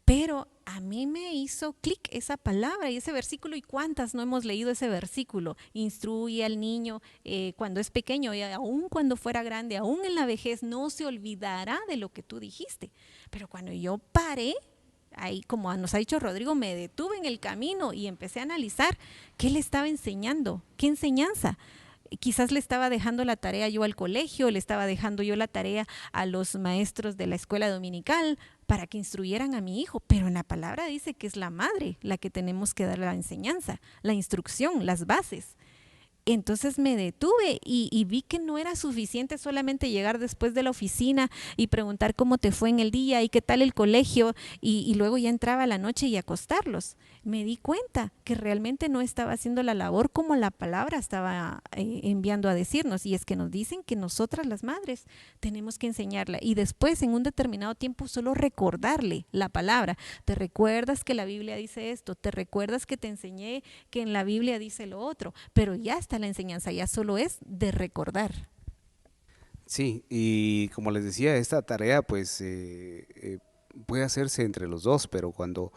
S3: pero a mí me hizo clic esa palabra y ese versículo. ¿Y cuántas no hemos leído ese versículo? Instruye al niño cuando es pequeño, y aún cuando fuera grande, aún en la vejez, no se olvidará de lo que tú dijiste. Pero cuando yo paré, ahí, como nos ha dicho Rodrigo, me detuve en el camino y empecé a analizar qué le estaba enseñando, qué enseñanza. Quizás le estaba dejando la tarea yo al colegio, le estaba dejando yo la tarea a los maestros de la escuela dominical para que instruyeran a mi hijo, pero en la palabra dice que es la madre la que tenemos que dar la enseñanza, la instrucción, las bases. Entonces me detuve y vi que no era suficiente solamente llegar después de la oficina y preguntar cómo te fue en el día y qué tal el colegio, y luego ya entraba la noche y acostarlos. Me di cuenta que realmente no estaba haciendo la labor como la palabra estaba enviando a decirnos, y es que nos dicen que nosotras las madres tenemos que enseñarla, y después en un determinado tiempo solo recordarle la palabra. ¿Te recuerdas que la Biblia dice esto? ¿Te recuerdas que te enseñé que en la Biblia dice lo otro? Pero ya está la enseñanza, ya solo es de recordar.
S4: Sí, y como les decía, esta tarea pues puede hacerse entre los dos, pero cuando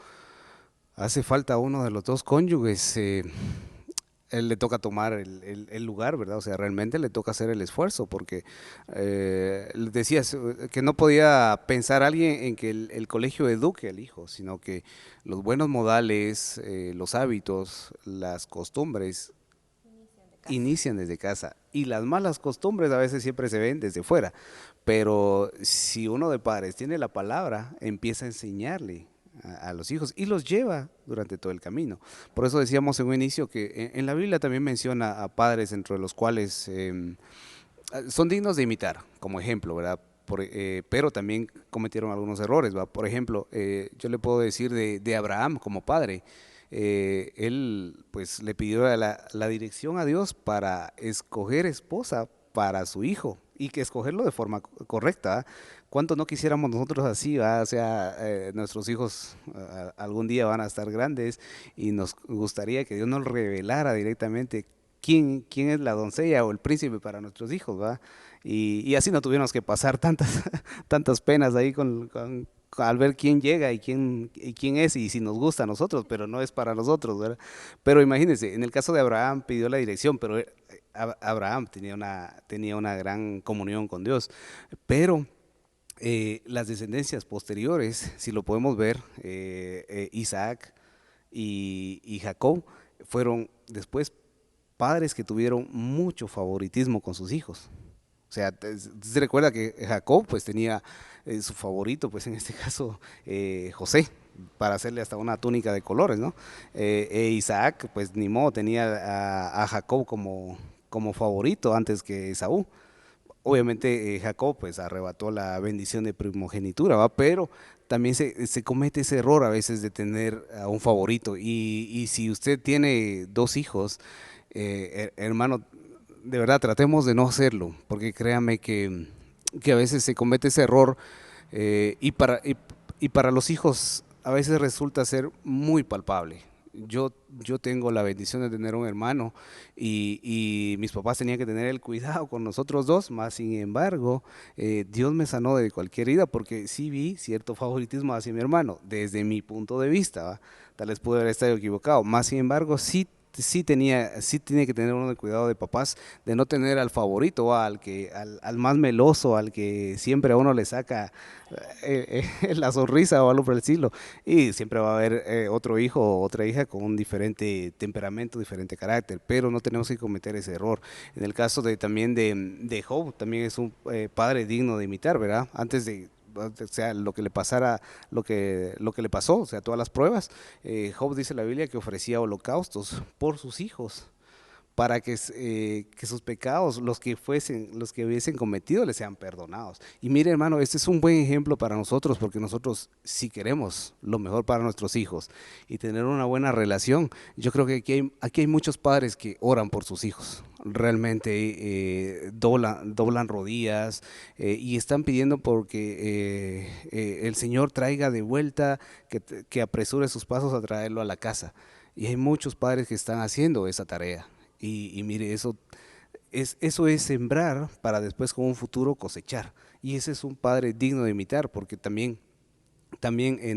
S4: hace falta uno de los dos cónyuges, él le toca tomar el lugar, ¿verdad? O sea, realmente le toca hacer el esfuerzo, porque decías que no podía pensar alguien en que el colegio eduque al hijo, sino que los buenos modales, los hábitos, las costumbres inician desde casa, y las malas costumbres a veces siempre se ven desde fuera, pero si uno de padres tiene la palabra, empieza a enseñarle a los hijos y los lleva durante todo el camino. Por eso decíamos en un inicio que en la Biblia también menciona a padres entre los cuales son dignos de imitar como ejemplo, ¿verdad? Pero también cometieron algunos errores, ¿va? Por ejemplo, yo le puedo decir de Abraham como padre. Él pues le pidió la dirección a Dios para escoger esposa para su hijo, y que escogerlo de forma correcta, ¿ah? ¿Cuánto no quisiéramos nosotros así, ¿va? O sea, nuestros hijos algún día van a estar grandes y nos gustaría que Dios nos revelara directamente quién es la doncella o el príncipe para nuestros hijos, ¿va? Y así no tuviéramos que pasar tantas penas ahí al ver quién llega y quién es, y si nos gusta a nosotros, pero no es para nosotros, ¿verdad? Pero imagínense, en el caso de Abraham pidió la dirección, pero Abraham tenía una gran comunión con Dios, pero las descendencias posteriores, si lo podemos ver, Isaac y Jacob fueron después padres que tuvieron mucho favoritismo con sus hijos. O sea, se recuerda que Jacob pues tenía su favorito, pues en este caso José, para hacerle hasta una túnica de colores, ¿no? Isaac, pues ni modo, tenía a Jacob como favorito antes que Esaú. Obviamente Jacob pues arrebató la bendición de primogenitura, ¿va? Pero también se comete ese error a veces de tener a un favorito, y si usted tiene dos hijos, hermano, de verdad tratemos de no hacerlo, porque créame que a veces se comete ese error, y para los hijos a veces resulta ser muy palpable. Yo tengo la bendición de tener un hermano, y mis papás tenían que tener el cuidado con nosotros dos, más sin embargo, Dios me sanó de cualquier herida, porque sí vi cierto favoritismo hacia mi hermano, desde mi punto de vista, ¿va? Tal vez pude haber estado equivocado, más sin embargo, sí tenía que tener uno de cuidado de papás, de no tener al favorito, ¿va? Al más meloso, al que siempre a uno le saca la sonrisa o algo por el estilo, y siempre va a haber otro hijo o otra hija con un diferente temperamento, diferente carácter, pero no tenemos que cometer ese error. En el caso también de Job, también es un padre digno de imitar, ¿verdad? Antes de, o sea, lo que le pasara, lo que le pasó, o sea, todas las pruebas, Job, dice la Biblia, que ofrecía holocaustos por sus hijos, para que sus pecados, los que hubiesen cometido, les sean perdonados. Y mire, hermano, este es un buen ejemplo para nosotros, porque nosotros, si queremos lo mejor para nuestros hijos y tener una buena relación, yo creo que aquí hay muchos padres que oran por sus hijos, realmente doblan rodillas, y están pidiendo porque el Señor traiga de vuelta, que apresure sus pasos a traerlo a la casa. Y hay muchos padres que están haciendo esa tarea. Y mire, eso es sembrar para después con un futuro cosechar. Y ese es un padre digno de imitar, porque también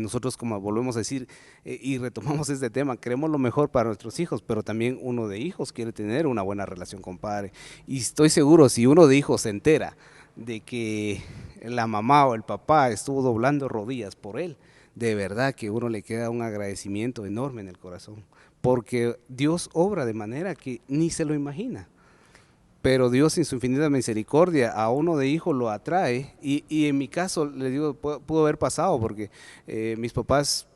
S4: nosotros, como volvemos a decir, y retomamos este tema, queremos lo mejor para nuestros hijos, pero también uno de hijos quiere tener una buena relación con padre. Y estoy seguro, si uno de hijos se entera de que la mamá o el papá estuvo doblando rodillas por él, de verdad que uno le queda un agradecimiento enorme en el corazón, porque Dios obra de manera que ni se lo imagina. Pero Dios, en su infinita misericordia, a uno de hijo lo atrae, y en mi caso, le digo, pudo haber pasado, porque mis papás,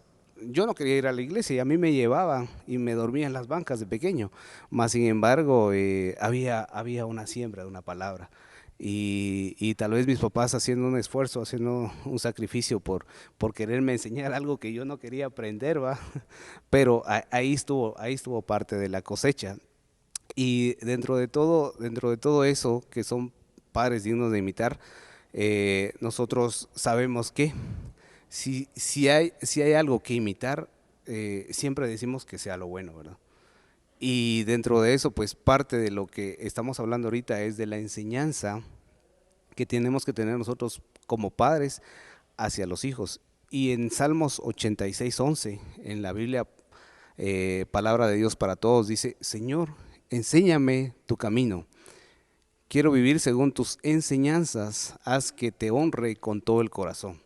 S4: yo no quería ir a la iglesia y a mí me llevaban y me dormía en las bancas de pequeño, mas sin embargo había una siembra de una palabra. Y tal vez mis papás haciendo un esfuerzo, haciendo un sacrificio por quererme enseñar algo que yo no quería aprender, ¿va? Pero ahí estuvo parte de la cosecha. Y dentro de todo eso, que son padres dignos de imitar, nosotros sabemos que si hay algo que imitar, siempre decimos que sea lo bueno, ¿verdad? Y dentro de eso, pues parte de lo que estamos hablando ahorita es de la enseñanza que tenemos que tener nosotros como padres hacia los hijos. Y en Salmos 86:11, en la Biblia, Palabra de Dios para Todos, dice: Señor, enséñame tu camino. Quiero vivir según tus enseñanzas, haz que te honre con todo el corazón.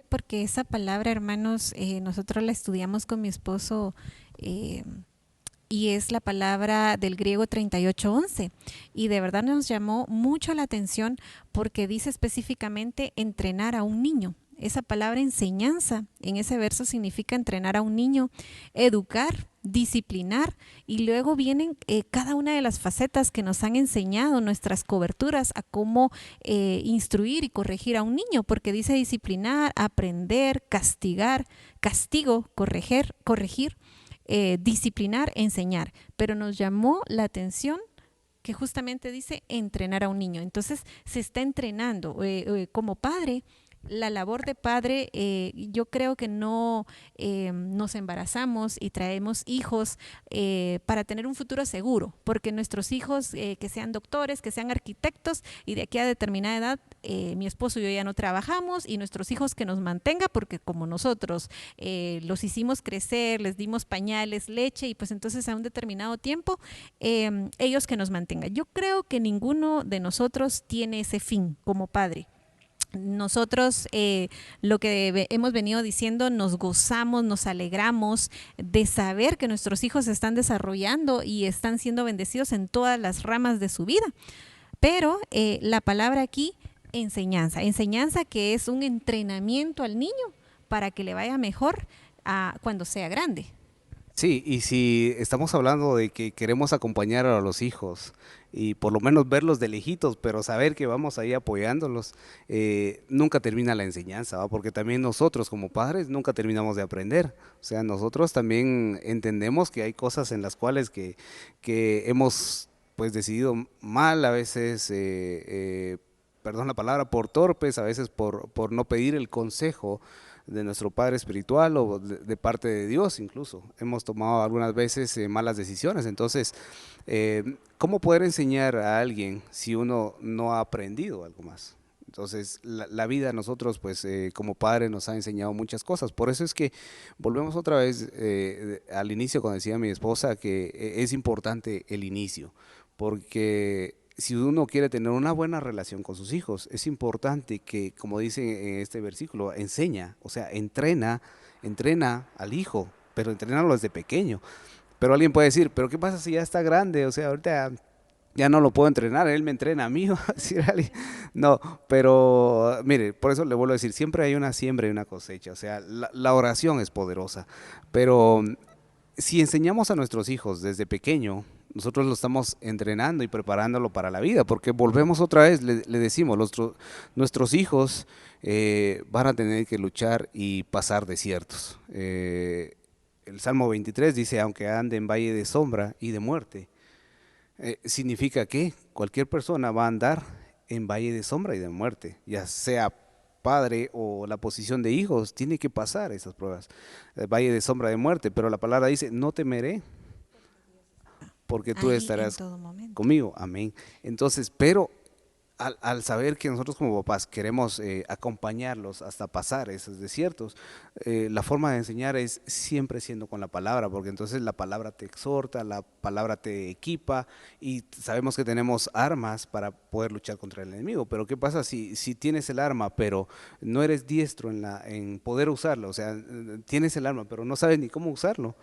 S3: Porque esa palabra, hermanos, nosotros la estudiamos con mi esposo y es la palabra del griego 38:11 y de verdad nos llamó mucho la atención porque dice específicamente entrenar a un niño. Esa palabra enseñanza en ese verso significa entrenar a un niño, educar, disciplinar, y luego vienen cada una de las facetas que nos han enseñado nuestras coberturas a cómo instruir y corregir a un niño, porque dice disciplinar, aprender, castigar, castigo, corregir, disciplinar, enseñar. Pero nos llamó la atención que justamente dice entrenar a un niño. Entonces se está entrenando como padre. La labor de padre, yo creo que no nos embarazamos y traemos hijos para tener un futuro seguro, porque nuestros hijos que sean doctores, que sean arquitectos y de aquí a determinada edad, mi esposo y yo ya no trabajamos y nuestros hijos que nos mantenga, porque como nosotros los hicimos crecer, les dimos pañales, leche y pues entonces a un determinado tiempo ellos que nos mantengan. Yo creo que ninguno de nosotros tiene ese fin como padre. Nosotros lo que hemos venido diciendo, nos gozamos, nos alegramos de saber que nuestros hijos se están desarrollando y están siendo bendecidos en todas las ramas de su vida. Pero la palabra aquí, enseñanza, enseñanza que es un entrenamiento al niño para que le vaya mejor cuando sea grande.
S4: Sí, y si estamos hablando de que queremos acompañar a los hijos y por lo menos verlos de lejitos, pero saber que vamos ahí apoyándolos, nunca termina la enseñanza, ¿va? Porque también nosotros como padres nunca terminamos de aprender. O sea, nosotros también entendemos que hay cosas en las cuales que hemos pues decidido mal, a veces, perdón la palabra, por torpes, a veces por no pedir el consejo de nuestro Padre Espiritual o de parte de Dios incluso. Hemos tomado algunas veces malas decisiones. Entonces, ¿cómo poder enseñar a alguien si uno no ha aprendido algo más? Entonces, la vida a nosotros, pues, como padre nos ha enseñado muchas cosas. Por eso es que volvemos otra vez al inicio, cuando decía mi esposa que es importante el inicio, porque si uno quiere tener una buena relación con sus hijos, es importante que, como dice en este versículo, enseña, o sea, entrena al hijo, pero entrenarlo desde pequeño. Pero alguien puede decir, ¿pero qué pasa si ya está grande? O sea, ahorita ya no lo puedo entrenar, él me entrena a mí, va a decir alguien. No, pero mire, por eso le vuelvo a decir, siempre hay una siembra y una cosecha, o sea, la oración es poderosa, pero si enseñamos a nuestros hijos desde pequeño, nosotros lo estamos entrenando y preparándolo para la vida, porque volvemos otra vez, le decimos, nuestros hijos van a tener que luchar y pasar desiertos. El Salmo 23 dice, aunque ande en valle de sombra y de muerte, significa que cualquier persona va a andar en valle de sombra y de muerte, ya sea padre o la posición de hijos, tiene que pasar esas pruebas, el valle de sombra de muerte, pero la palabra dice, no temeré, porque tú estarás conmigo, amén. Entonces, pero al saber que nosotros como papás queremos acompañarlos hasta pasar esos desiertos, la forma de enseñar es siempre siendo con la palabra, porque entonces la palabra te exhorta, la palabra te equipa y sabemos que tenemos armas para poder luchar contra el enemigo. Pero ¿qué pasa si tienes el arma, pero no eres diestro en poder usarlo? O sea, tienes el arma, pero no sabes ni cómo usarlo.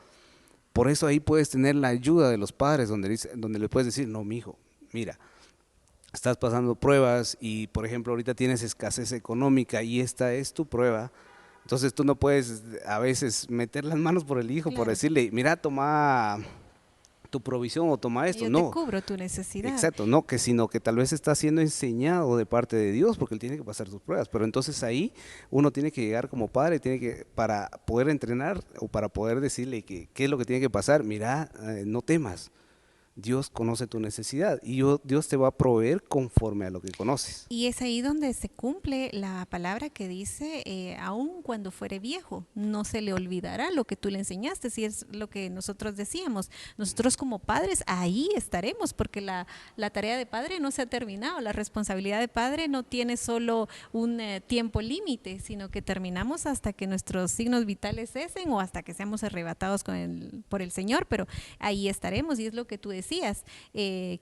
S4: Por eso ahí puedes tener la ayuda de los padres, donde le puedes decir, no, mijo, mira, estás pasando pruebas y, por ejemplo, ahorita tienes escasez económica y esta es tu prueba. Entonces tú no puedes a veces meter las manos por el hijo, claro, por decirle, mira, toma tu provisión o toma esto.
S3: Yo
S4: no,
S3: te cubro tu necesidad.
S4: Exacto, no, sino que tal vez está siendo enseñado de parte de Dios porque él tiene que pasar sus pruebas. Pero entonces ahí uno tiene que llegar como padre, para poder entrenar o para poder decirle qué es lo que tiene que pasar. Mira, no temas. Dios conoce tu necesidad y Dios te va a proveer conforme a lo que conoces.
S3: Y es ahí donde se cumple la palabra que dice, aun cuando fuere viejo, no se le olvidará lo que tú le enseñaste, si es lo que nosotros decíamos. Nosotros como padres ahí estaremos, porque la tarea de padre no se ha terminado, la responsabilidad de padre no tiene solo un tiempo límite, sino que terminamos hasta que nuestros signos vitales cesen o hasta que seamos arrebatados por el Señor, pero ahí estaremos y es lo que tú decías.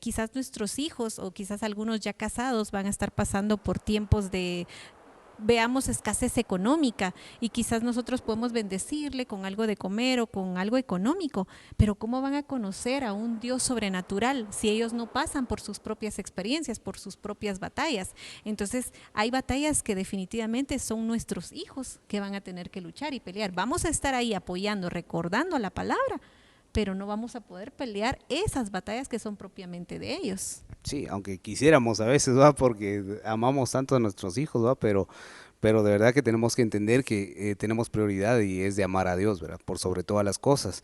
S3: Quizás nuestros hijos o quizás algunos ya casados van a estar pasando por tiempos de, veamos, escasez económica y quizás nosotros podemos bendecirle con algo de comer o con algo económico, pero ¿cómo van a conocer a un Dios sobrenatural si ellos no pasan por sus propias experiencias, por sus propias batallas? Entonces hay batallas que definitivamente son nuestros hijos que van a tener que luchar y pelear. Vamos a estar ahí apoyando, recordando la palabra, pero no vamos a poder pelear esas batallas que son propiamente de ellos.
S4: Sí, aunque quisiéramos a veces, ¿va? Porque amamos tanto a nuestros hijos, ¿va? Pero de verdad que tenemos que entender que tenemos prioridad y es de amar a Dios, ¿verdad? Por sobre todas las cosas.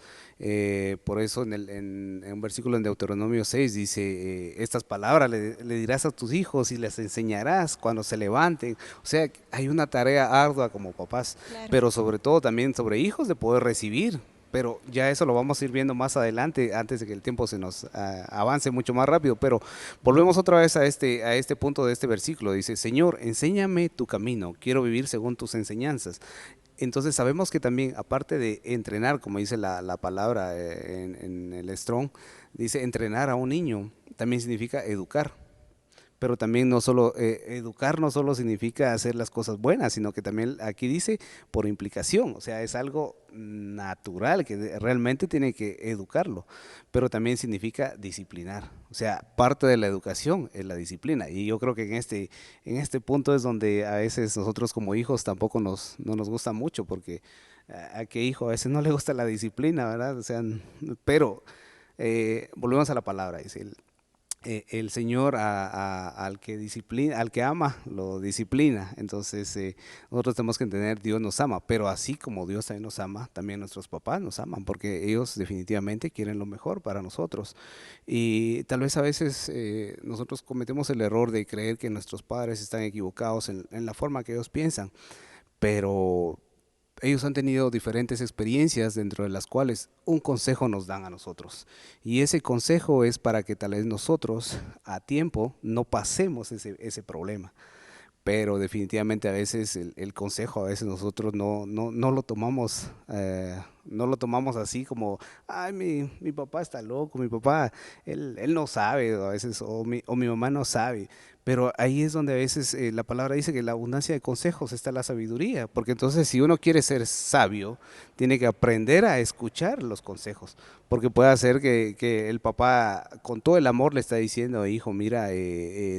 S4: Por eso en un versículo en Deuteronomio 6 dice, estas palabras le dirás a tus hijos y les enseñarás cuando se levanten. O sea, hay una tarea ardua como papás,
S3: Claro.
S4: pero sobre todo también sobre hijos de poder recibir. Pero ya eso lo vamos a ir viendo más adelante, antes de que el tiempo se nos avance mucho más rápido. Pero volvemos otra vez a este punto de este versículo. Dice, Señor, enséñame tu camino, quiero vivir según tus enseñanzas. Entonces sabemos que también, aparte de entrenar, como dice la palabra en el Strong, dice entrenar a un niño, también significa educar. Pero también no solo educar no solo significa hacer las cosas buenas, sino que también aquí dice por implicación, o sea, es algo natural que realmente tiene que educarlo, pero también significa disciplinar, o sea, parte de la educación es la disciplina, y yo creo que en este punto es donde a veces nosotros como hijos tampoco no nos gusta mucho, porque a qué hijo a veces no le gusta la disciplina, ¿verdad? O sea, pero volvemos a la palabra, dice el Señor al que disciplina, al que ama, lo disciplina. Entonces nosotros tenemos que entender, Dios nos ama, pero así como Dios también nos ama, también nuestros papás nos aman, porque ellos definitivamente quieren lo mejor para nosotros. Y tal vez a veces nosotros cometemos el error de creer que nuestros padres están equivocados en la forma que ellos piensan, pero ellos han tenido diferentes experiencias dentro de las cuales un consejo nos dan a nosotros. Y ese consejo es para que tal vez nosotros a tiempo no pasemos ese problema. Pero definitivamente a veces el consejo, a veces nosotros no lo tomamos, no lo tomamos así como, ay, mi papá está loco, mi papá, él no sabe, a veces, o mi mamá no sabe. Pero ahí es donde a veces la palabra dice que en la abundancia de consejos está la sabiduría, porque entonces si uno quiere ser sabio, tiene que aprender a escuchar los consejos, porque puede ser que el papá con todo el amor le está diciendo, hijo, mira,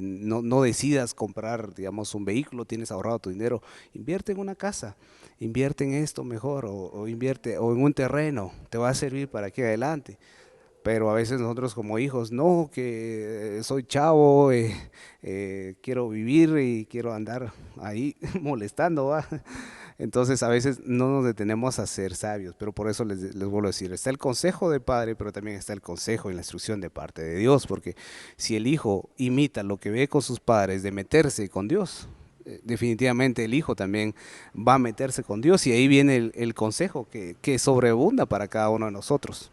S4: no decidas comprar, digamos, un vehículo, tienes ahorrado tu dinero, invierte en una casa, invierte en esto mejor, o invierte o en un terreno, te va a servir para aquí adelante. Pero a veces nosotros como hijos, no, que soy chavo, quiero vivir y quiero andar ahí molestando, ¿va? Entonces a veces no nos detenemos a ser sabios, pero por eso les vuelvo a decir, está el consejo del Padre, pero también está el consejo y la instrucción de parte de Dios, porque si el hijo imita lo que ve con sus padres de meterse con Dios, definitivamente el hijo también va a meterse con Dios y ahí viene el consejo que sobreabunda para cada uno de nosotros.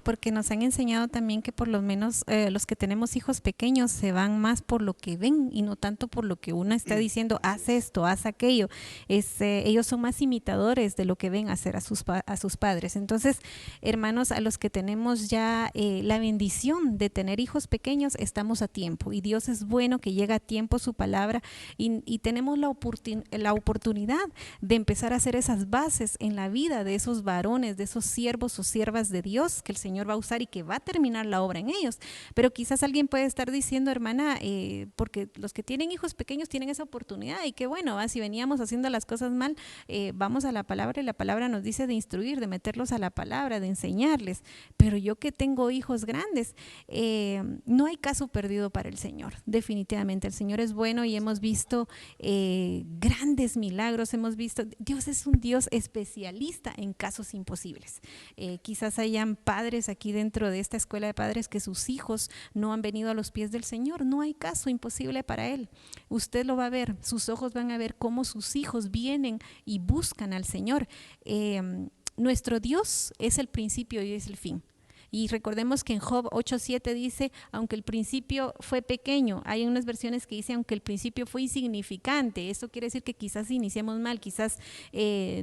S3: Porque nos han enseñado también que por lo menos los que tenemos hijos pequeños se van más por lo que ven y no tanto por lo que uno está diciendo, haz esto, haz aquello. Ellos son más imitadores de lo que ven hacer a sus padres. Entonces, hermanos, a los que tenemos ya la bendición de tener hijos pequeños, estamos a tiempo y Dios es bueno que llega a tiempo su palabra y tenemos la oportunidad de empezar a hacer esas bases en la vida de esos varones, de esos siervos o siervas de Dios que el Señor va a usar y que va a terminar la obra en ellos. Pero quizás alguien puede estar diciendo, hermana, porque los que tienen hijos pequeños tienen esa oportunidad y que bueno, si veníamos haciendo las cosas mal, vamos a la palabra y la palabra nos dice de instruir, de meterlos a la palabra, de enseñarles. Pero yo que tengo hijos grandes, no hay caso perdido para el Señor. Definitivamente el Señor es bueno y hemos visto grandes milagros, hemos visto, Dios es un Dios especialista en casos imposibles. Quizás hayan padres padres aquí dentro de esta escuela de padres que sus hijos no han venido a los pies del Señor. No hay caso imposible para Él. Usted lo va a ver, sus ojos van a ver cómo sus hijos vienen y buscan al Señor. Nuestro Dios es el principio y es el fin. Y recordemos que en Job 8:7 dice, aunque el principio fue pequeño, hay unas versiones que dicen, aunque el principio fue insignificante. Esto quiere decir que quizás iniciamos mal, quizás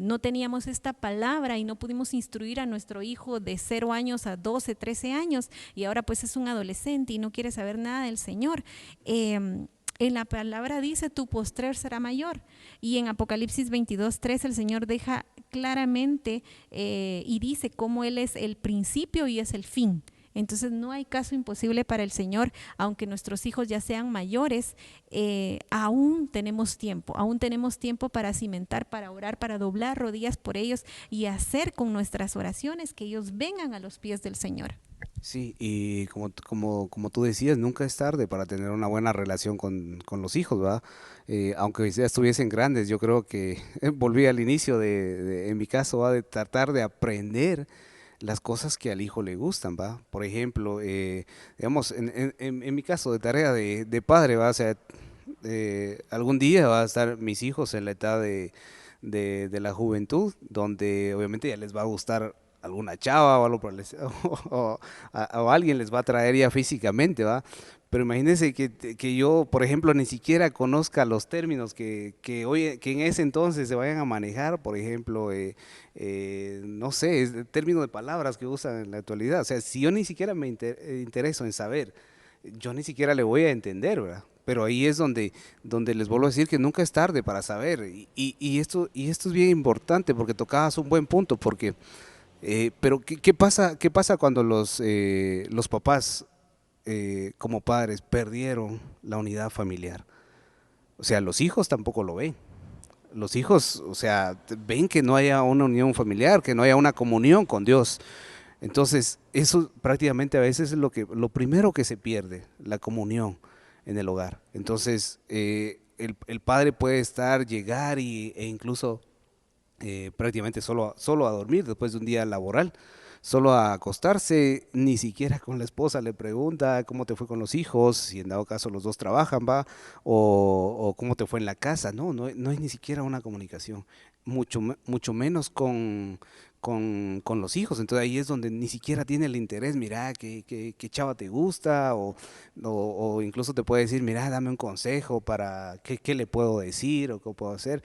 S3: no teníamos esta palabra y no pudimos instruir a nuestro hijo de 0 años a 12, 13 años, y ahora pues es un adolescente y no quiere saber nada del Señor. En la palabra dice, tu postrer será mayor. Y en Apocalipsis 22:3 el Señor deja claramente y dice cómo Él es el principio y es el fin. Entonces no hay caso imposible para el Señor, aunque nuestros hijos ya sean mayores, aún tenemos tiempo para cimentar, para orar, para doblar rodillas por ellos y hacer con nuestras oraciones que ellos vengan a los pies del Señor.
S4: Sí, y como tú decías, nunca es tarde para tener una buena relación con los hijos, ¿verdad? Aunque ya estuviesen grandes, yo creo que volví al inicio en mi caso, ¿va? De tratar de aprender las cosas que al hijo le gustan, ¿va? Por ejemplo, digamos, en mi caso de tarea de padre, ¿va? O sea, algún día va a estar mis hijos en la etapa de la juventud, donde obviamente ya les va a gustar alguna chava o algo por o alguien les va a traer ya físicamente, ¿va? Pero imagínense que yo, por ejemplo, ni siquiera conozca los términos que en ese entonces se vayan a manejar, por ejemplo, no sé, es el término de palabras que usan en la actualidad. O sea, si yo ni siquiera me intereso en saber, yo ni siquiera le voy a entender, ¿verdad? Pero ahí es donde les vuelvo a decir que nunca es tarde para saber. Esto es bien importante porque tocabas un buen punto, porque pero ¿qué pasa cuando los papás como padres perdieron la unidad familiar? O sea, los hijos tampoco lo ven. Los hijos, o sea, ven que no haya una unión familiar, que no haya una comunión con Dios. Entonces, eso prácticamente a veces es lo primero que se pierde, la comunión en el hogar. Entonces, el padre puede llegar e incluso prácticamente solo a dormir después de un día laboral, solo a acostarse, ni siquiera con la esposa le pregunta cómo te fue con los hijos, si en dado caso los dos trabajan, va, o cómo te fue en la casa. No hay ni siquiera una comunicación, mucho menos con los hijos. Entonces ahí es donde ni siquiera tiene el interés, mira, qué chava te gusta, o incluso te puede decir, mira, dame un consejo para qué le puedo decir o qué puedo hacer.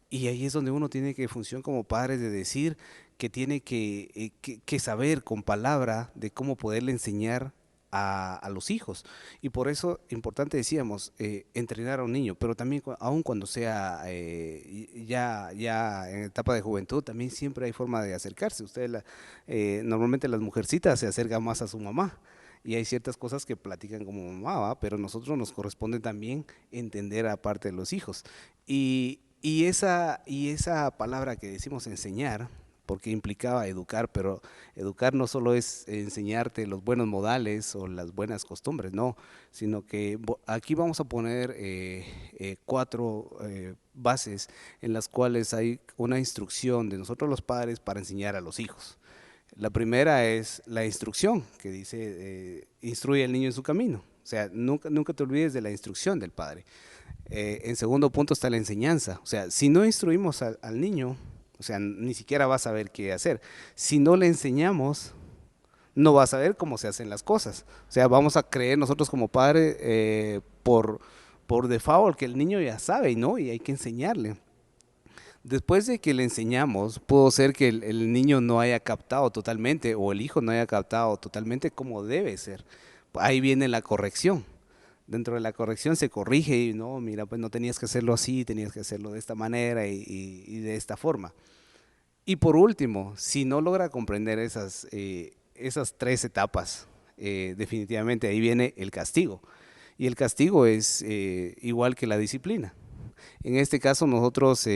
S4: Y ahí es donde uno tiene que funcionar como padre de decir que tiene que saber con palabra de cómo poderle enseñar a los hijos. Y por eso, importante decíamos, entrenar a un niño, pero también aun cuando sea ya en etapa de juventud, también siempre hay forma de acercarse. Normalmente las mujercitas se acercan más a su mamá. Y hay ciertas cosas que platican como mamá, ¿va? Pero a nosotros nos corresponde también entender aparte de los hijos. Y esa palabra que decimos enseñar, porque implicaba educar, pero educar no solo es enseñarte los buenos modales o las buenas costumbres, no, sino que aquí vamos a poner 4 bases en las cuales hay una instrucción de nosotros los padres para enseñar a los hijos. La primera es la instrucción, que dice, instruye al niño en su camino. O sea, nunca te olvides de la instrucción del padre. En segundo punto está la enseñanza. O sea, si no instruimos al niño, o sea, ni siquiera va a saber qué hacer. Si no le enseñamos, no va a saber cómo se hacen las cosas. O sea, vamos a creer nosotros como padre por default que el niño ya sabe, ¿no? Y hay que enseñarle. Después de que le enseñamos, puede ser que el niño no haya captado totalmente o el hijo no haya captado totalmente como debe ser. Ahí viene la corrección. Dentro de la corrección se corrige y no, mira, pues no tenías que hacerlo así, tenías que hacerlo de esta manera y de esta forma. Y por último, si no logra comprender esas 3 etapas, definitivamente ahí viene el castigo. Y el castigo es igual que la disciplina. En este caso nosotros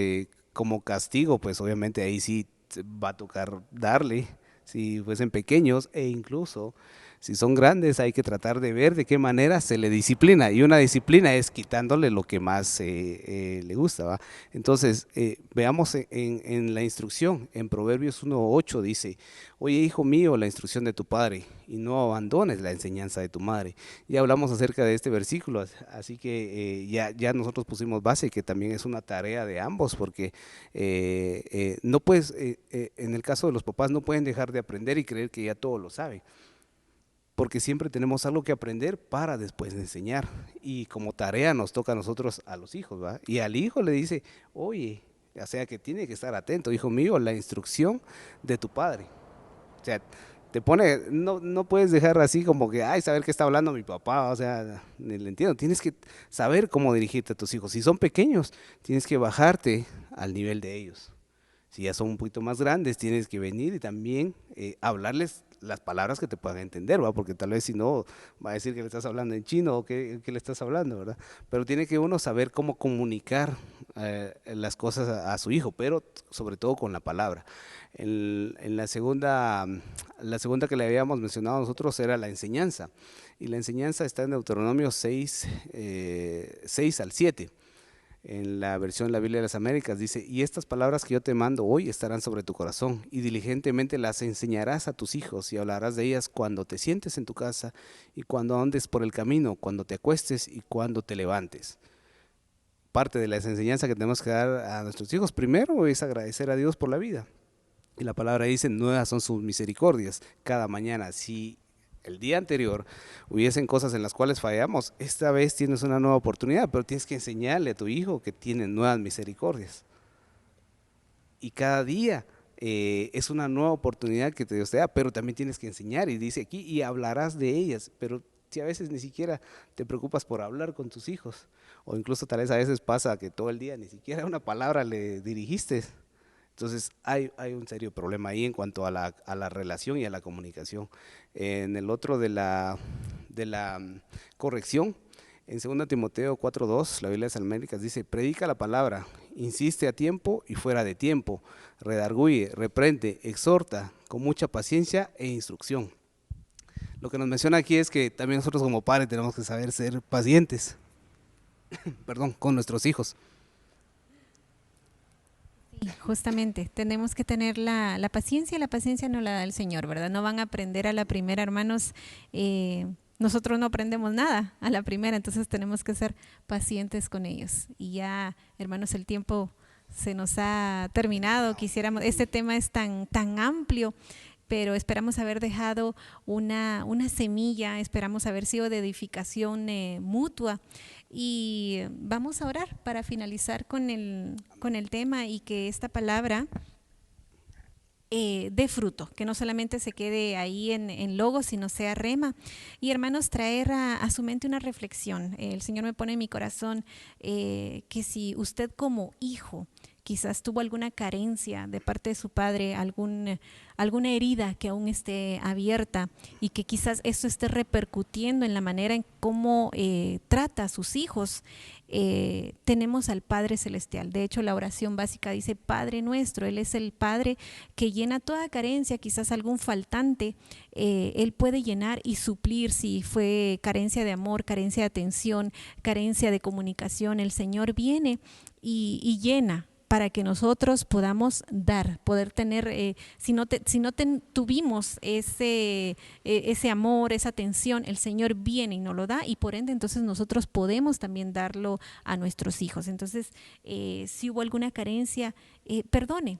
S4: como castigo, pues obviamente ahí sí va a tocar darle, si fuesen pequeños, e incluso Si son grandes, hay que tratar de ver de qué manera se le disciplina, y una disciplina es quitándole lo que más le gusta, ¿va? Entonces, veamos en la instrucción, en Proverbios 1:8 dice: oye, hijo mío, la instrucción de tu padre, y no abandones la enseñanza de tu madre. Ya hablamos acerca de este versículo, así que ya nosotros pusimos base, que también es una tarea de ambos, porque no puedes, en el caso de los papás, no pueden dejar de aprender y creer que ya todo lo saben, porque siempre tenemos algo que aprender para después enseñar, y como tarea nos toca a nosotros, a los hijos, ¿va? Y al hijo le dice: oye, o sea que tiene que estar atento, hijo mío, la instrucción de tu padre. O sea, te pone, no puedes dejar así como que, ay, saber qué está hablando mi papá, o sea, ni le entiendo. Tienes que saber cómo dirigirte a tus hijos. Si son pequeños, tienes que bajarte al nivel de ellos. Si ya son un poquito más grandes, tienes que venir y también hablarles las palabras que te puedan entender, ¿va? Porque tal vez si no, va a decir que le estás hablando en chino o que le estás hablando, ¿verdad? Pero tiene que uno saber cómo comunicar las cosas a su hijo, pero sobre todo con la palabra. En la segunda que le habíamos mencionado nosotros era la enseñanza, y la enseñanza está en Deuteronomio 6:6-7. En la versión de la Biblia de las Américas dice: y estas palabras que yo te mando hoy estarán sobre tu corazón, y diligentemente las enseñarás a tus hijos, y hablarás de ellas cuando te sientes en tu casa, y cuando andes por el camino, cuando te acuestes y cuando te levantes. Parte de las enseñanzas que tenemos que dar a nuestros hijos, primero es agradecer a Dios por la vida. Y la palabra dice: nuevas son sus misericordias cada mañana. Si el día anterior hubiesen cosas en las cuales fallamos, esta vez tienes una nueva oportunidad, pero tienes que enseñarle a tu hijo que tiene nuevas misericordias. Y cada día es una nueva oportunidad que Dios te da, pero también tienes que enseñar, y dice aquí: y hablarás de ellas. Pero si a veces ni siquiera te preocupas por hablar con tus hijos, o incluso tal vez a veces pasa que todo el día ni siquiera una palabra le dirigiste, entonces hay un serio problema ahí en cuanto a la relación y a la comunicación. En el otro de la corrección, en 2 Timoteo 4:2, la Biblia de las Américas dice: predica la palabra, insiste a tiempo y fuera de tiempo, redarguye, reprende, exhorta con mucha paciencia e instrucción. Lo que nos menciona aquí es que también nosotros como padres tenemos que saber ser pacientes con nuestros hijos.
S3: Sí, justamente, tenemos que tener la paciencia, y la paciencia no la da el Señor, ¿verdad? No van a aprender a la primera, hermanos. Nosotros no aprendemos nada a la primera, entonces tenemos que ser pacientes con ellos. Y ya, hermanos, el tiempo se nos ha terminado. Quisiéramos, este tema es tan amplio, pero esperamos haber dejado una semilla, esperamos haber sido de edificación mutua. Y vamos a orar para finalizar con el tema, y que esta palabra dé fruto, que no solamente se quede ahí en logo, sino sea rema. Y hermanos, traer a su mente una reflexión. El Señor me pone en mi corazón que si usted como hijo quizás tuvo alguna carencia de parte de su padre, alguna herida que aún esté abierta, y que quizás eso esté repercutiendo en la manera en cómo trata a sus hijos, tenemos al Padre Celestial. De hecho, la oración básica dice: Padre nuestro. Él es el Padre que llena toda carencia, quizás algún faltante, Él puede llenar y suplir. Si fue carencia de amor, carencia de atención, carencia de comunicación, el Señor viene y llena, para que nosotros podamos poder tener, si no tuvimos ese amor, esa atención, el Señor viene y nos lo da, y por ende entonces nosotros podemos también darlo a nuestros hijos. Entonces, si hubo alguna carencia, perdone,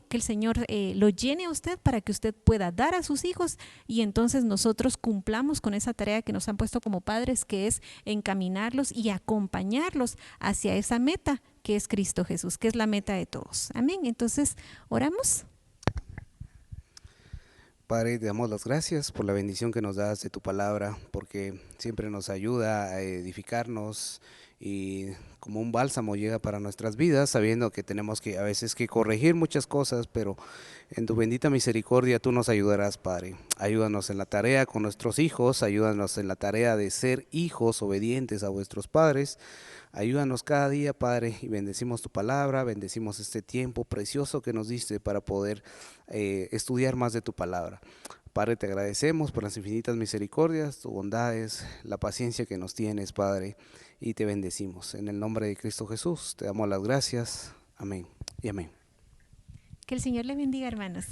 S3: que el Señor lo llene a usted para que usted pueda dar a sus hijos, y entonces nosotros cumplamos con esa tarea que nos han puesto como padres, que es encaminarlos y acompañarlos hacia esa meta que es Cristo Jesús, que es la meta de todos. Amén. Entonces, oramos.
S4: Padre, te damos las gracias por la bendición que nos das de tu palabra, porque siempre nos ayuda a edificarnos, y como un bálsamo llega para nuestras vidas, sabiendo que tenemos que a veces que corregir muchas cosas, pero en tu bendita misericordia tú nos ayudarás, Padre. Ayúdanos en la tarea con nuestros hijos, ayúdanos en la tarea de ser hijos obedientes a vuestros padres. Ayúdanos cada día, Padre, y bendecimos tu palabra, bendecimos este tiempo precioso que nos diste para poder estudiar más de tu palabra. Padre, te agradecemos por las infinitas misericordias, tus bondades, la paciencia que nos tienes, Padre, y te bendecimos. En el nombre de Cristo Jesús, te damos las gracias. Amén y amén.
S3: Que el Señor le bendiga, hermanos.